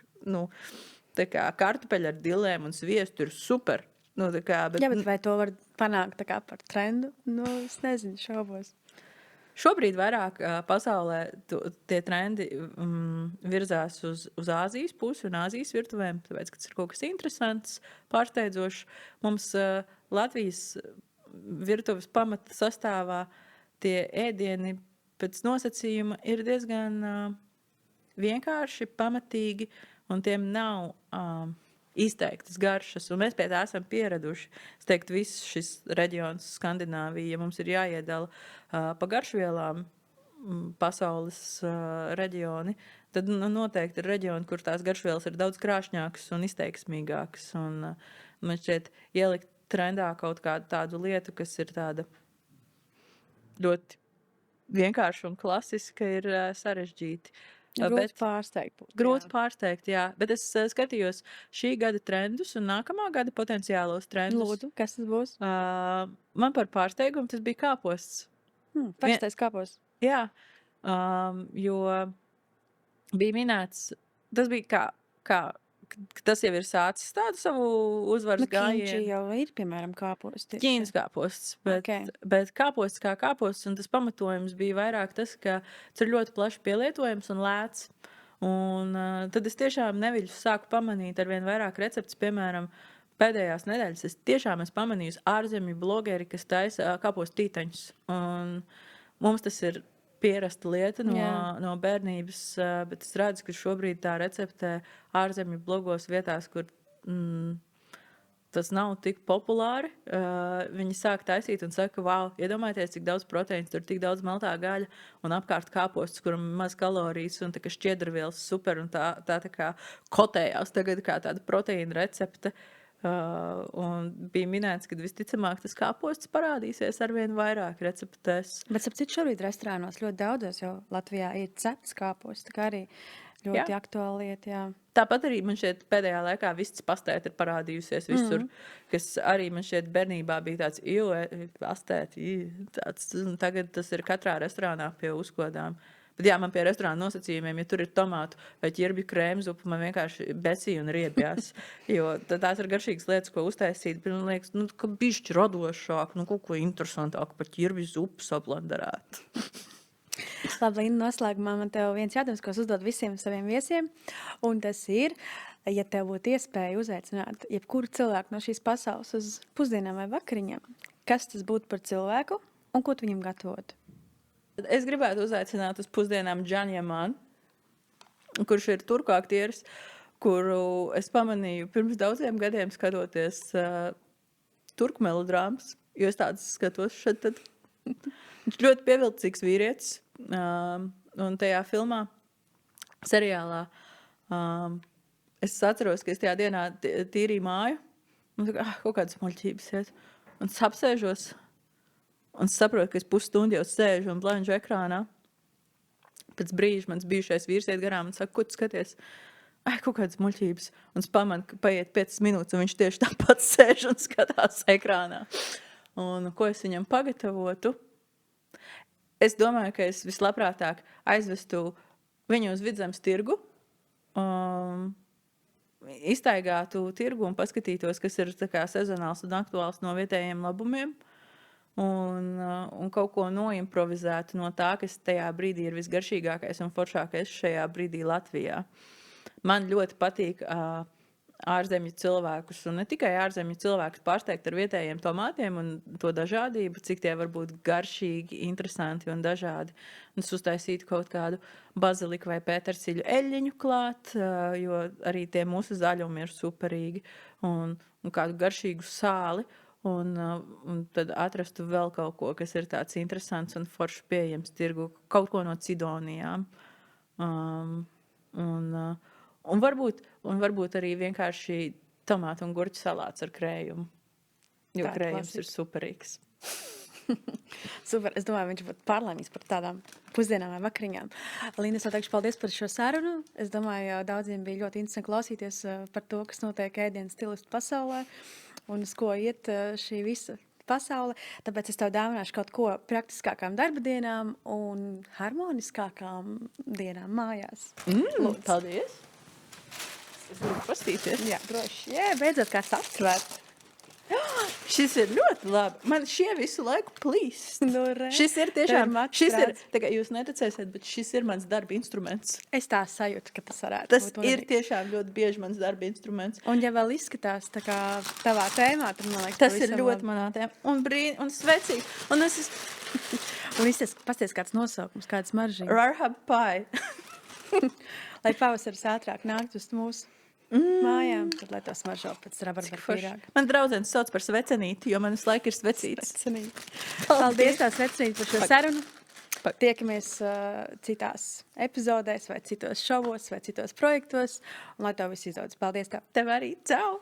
Tā kā kartupeļi ar dilēm un sviestu ir super. Bet vai to var panākt tā kā par trendu? Es nezinu, šaubos. Šobrīd vairāk pasaulē tie trendi virzās uz Āzijas pusi un Āzijas virtuvēm, tāpēc, ka tas ir kaut kas interesants, pārsteidzošs. Mums Latvijas virtuves pamata sastāvā tie ēdieni pēc nosacījuma ir diezgan vienkārši, pamatīgi, un tiem nav izteiktas garšas, un mēs pie tā esam pieraduši. Es teiktu, viss šis reģions Skandināvija, ja mums ir jāiedala pa garšvielām pasaules reģioni, tad noteikti ir reģioni, kur tās garšvielas ir daudz krāšņākas un izteiksmīgākas. Un man šķiet, ielikt trendā kaut kādu tādu lietu, kas ir tāda ļoti vienkārša un klasiska, ir sarežģīti. Grūti pārsteigt. Grūti pārsteigt, jā. Bet es skatījos šī gada trendus un nākamā gada potenciālos trendus. Lūdzu, kas tas būs? Man par pārsteigumu tas bija kāposts. Parstais kāposts. Jā, jo bija minēts, tas bija kā tas jau ir sācis tādu savu uzvaras gājienu. Kimči jau ir, piemēram, kāposts. Ķīnas kāposts, bet kāposts kā kāposts, un tas pamatojums bija vairāk tas, ka tas ir ļoti plaši pielietojams un lēts. Un tad es tiešām neviļus sāku pamanīt ar vien vairāk recepts, piemēram, pēdējās nedēļas es tiešām esmu pamanījusi ārzemju blogeri, kas taisa kāpostu tītaņus. Un mums tas ir pierasta lieta no bērnības, bet es redzu, ka šobrīd tā receptē ārzemju blogos vietās, kur tas nav tik populāri. Viņi sāk taisīt un saka, wow, iedomājieties, cik daudz proteīns, tur tik daudz meltā gaļa un apkārt kāposts, kuram maz kalorijas un tā kā šķiedrvielas super un tā kā kotējās tagad kā tāda proteīna recepte. Un bija minēts, ka visticamāk tas kāposts parādīsies arvien vairāk receptēs. Bet ap citu šobrīd restorānos ļoti daudzos jau Latvijā ir cepts kāposts, tā kā arī ļoti aktuāla lieta, jā. Tāpat arī man šķiet pēdējā laikā viss pastēti ir parādījusies visur, kas arī man šķiet bērnībā bija tāds, pastēti, tāds, tagad tas ir katrā restorānā pie uzkodām. Bet jā, man pie restorāna nosacījumiem, ja tur ir tomātu vai ķirbju krēmzupa, man vienkārši besīja un riebjās. Jo tās ir garšīgas lietas, ko uztaisīt, bet man liekas, ka bišķi radošāk, kaut ko interesantāku par ķirbju zupu sablenderēt. Labi, Linda, noslēgumā man tev viens jautājums, ko es uzdod visiem saviem viesiem, un tas ir, ja tev būtu iespēja uzaicināt jebkuru cilvēku no šīs pasaules uz pusdienām vai vakariņām, kas tas būtu par cilvēku un ko tu viņam gatavotu? Es gribētu uzaicināt uz pusdienām Džanu Jamānu, kurš ir turku aktieris, kuru es pamanīju pirms daudziem gadiem skatoties turku melodrāmas, jo es tādas skatos šeit tad. Viņš ļoti pievilcīgs vīrietis, un tajā filmā, seriālā, es atceros, ka es tajā dienā tīrīju māju, un kaut kādas muļķības iet, un es apsēžos, Un es saprotu, ka es pusstundu jau sēžu un blenžu ekrānā. Pēc brīža mans bijušais vīrs iet garām un saka, ko tu skaties? Kaut kādas muļķības. Un es pamanu, ka paiet 5 minūtes, un viņš tieši tāpat sēž un skatās ekrānā. Un ko es viņam pagatavotu? Es domāju, ka es vislabprātāk aizvestu viņu uz Vidzemes tirgu, iztaigātu tirgu un paskatītos, kas ir tā kā sezonāls un aktuāls no vietējiem labumiem. Un kaut ko noimprovizētu no tā, kas tajā brīdī ir visgaršīgākais un foršākais šajā brīdī Latvijā. Man ļoti patīk ārzemju cilvēkus, un ne tikai ārzemju cilvēkus, pārsteigt ar vietējiem tomātiem un to dažādību, cik tie var būt garšīgi, interesanti un dažādi. Un es uztaisītu kaut kādu baziliku vai pētersiļu eļļiņu klāt, jo arī tie mūsu zaļumi ir superīgi, un kādu garšīgu sāli. Un tad atrastu vēl kaut ko, kas ir tāds interesants un forši pieejams tirgu, kaut ko no Cidonijām. Un varbūt arī vienkārši tomātu un gurķu salāts ar krējumu, jo Tā ir krējums klasika. ir superīgs. Super, es domāju, viņš būtu pārlaimīgs par tādām pusdienām vai vakariņām. Linda, es teikšu paldies par šo sarunu. Es domāju, daudziem bija ļoti interesanti klausīties par to, kas notiek ēdienas stilistu pasaulē un uz ko iet šī visa pasaule. Tāpēc es tev dāvināšu kaut ko praktiskākām darba dienām un harmoniskākām dienām mājās. Lūdzu. Paldies! Es gribu pastīties. Jā, droši. Jā, beidzot kāds aptvērt. Šis ir ļoti labi. Man šie visu laiku plīst. Nu, re. Šis ir Tev ir tiešām, mats šis ir, strāds. tā kā jūs neticēsiet, bet šis ir mans darba instruments. Es tā sajūtu, ka tas varētu Tas būt ir unīgs. tiešām ļoti bieži mans darba instruments. Un ja vēl izskatās tā kā tavā tēmā, tad man liekas, Tas ir pavisam ļoti labi. manā tēmā. Un svecīgi. Un es esmu Un pasties kāds nosaukums, kāds maržīgi. Rarhab pie. Lai pavasaris ātrāk nākt uz mūsu mājām, tad lai to smaržo pēc rabarbaru pīrāga. Man draudzene sauc par svecenīti, jo man visu laiku ir svecīts. Paldies, tās vecinīt par šo sarunu. Pak. Tiekamies citās epizodēs vai citos šovos vai citos projektos. Un lai tev viss izdodas. Paldies tev! Tev arī. Čau!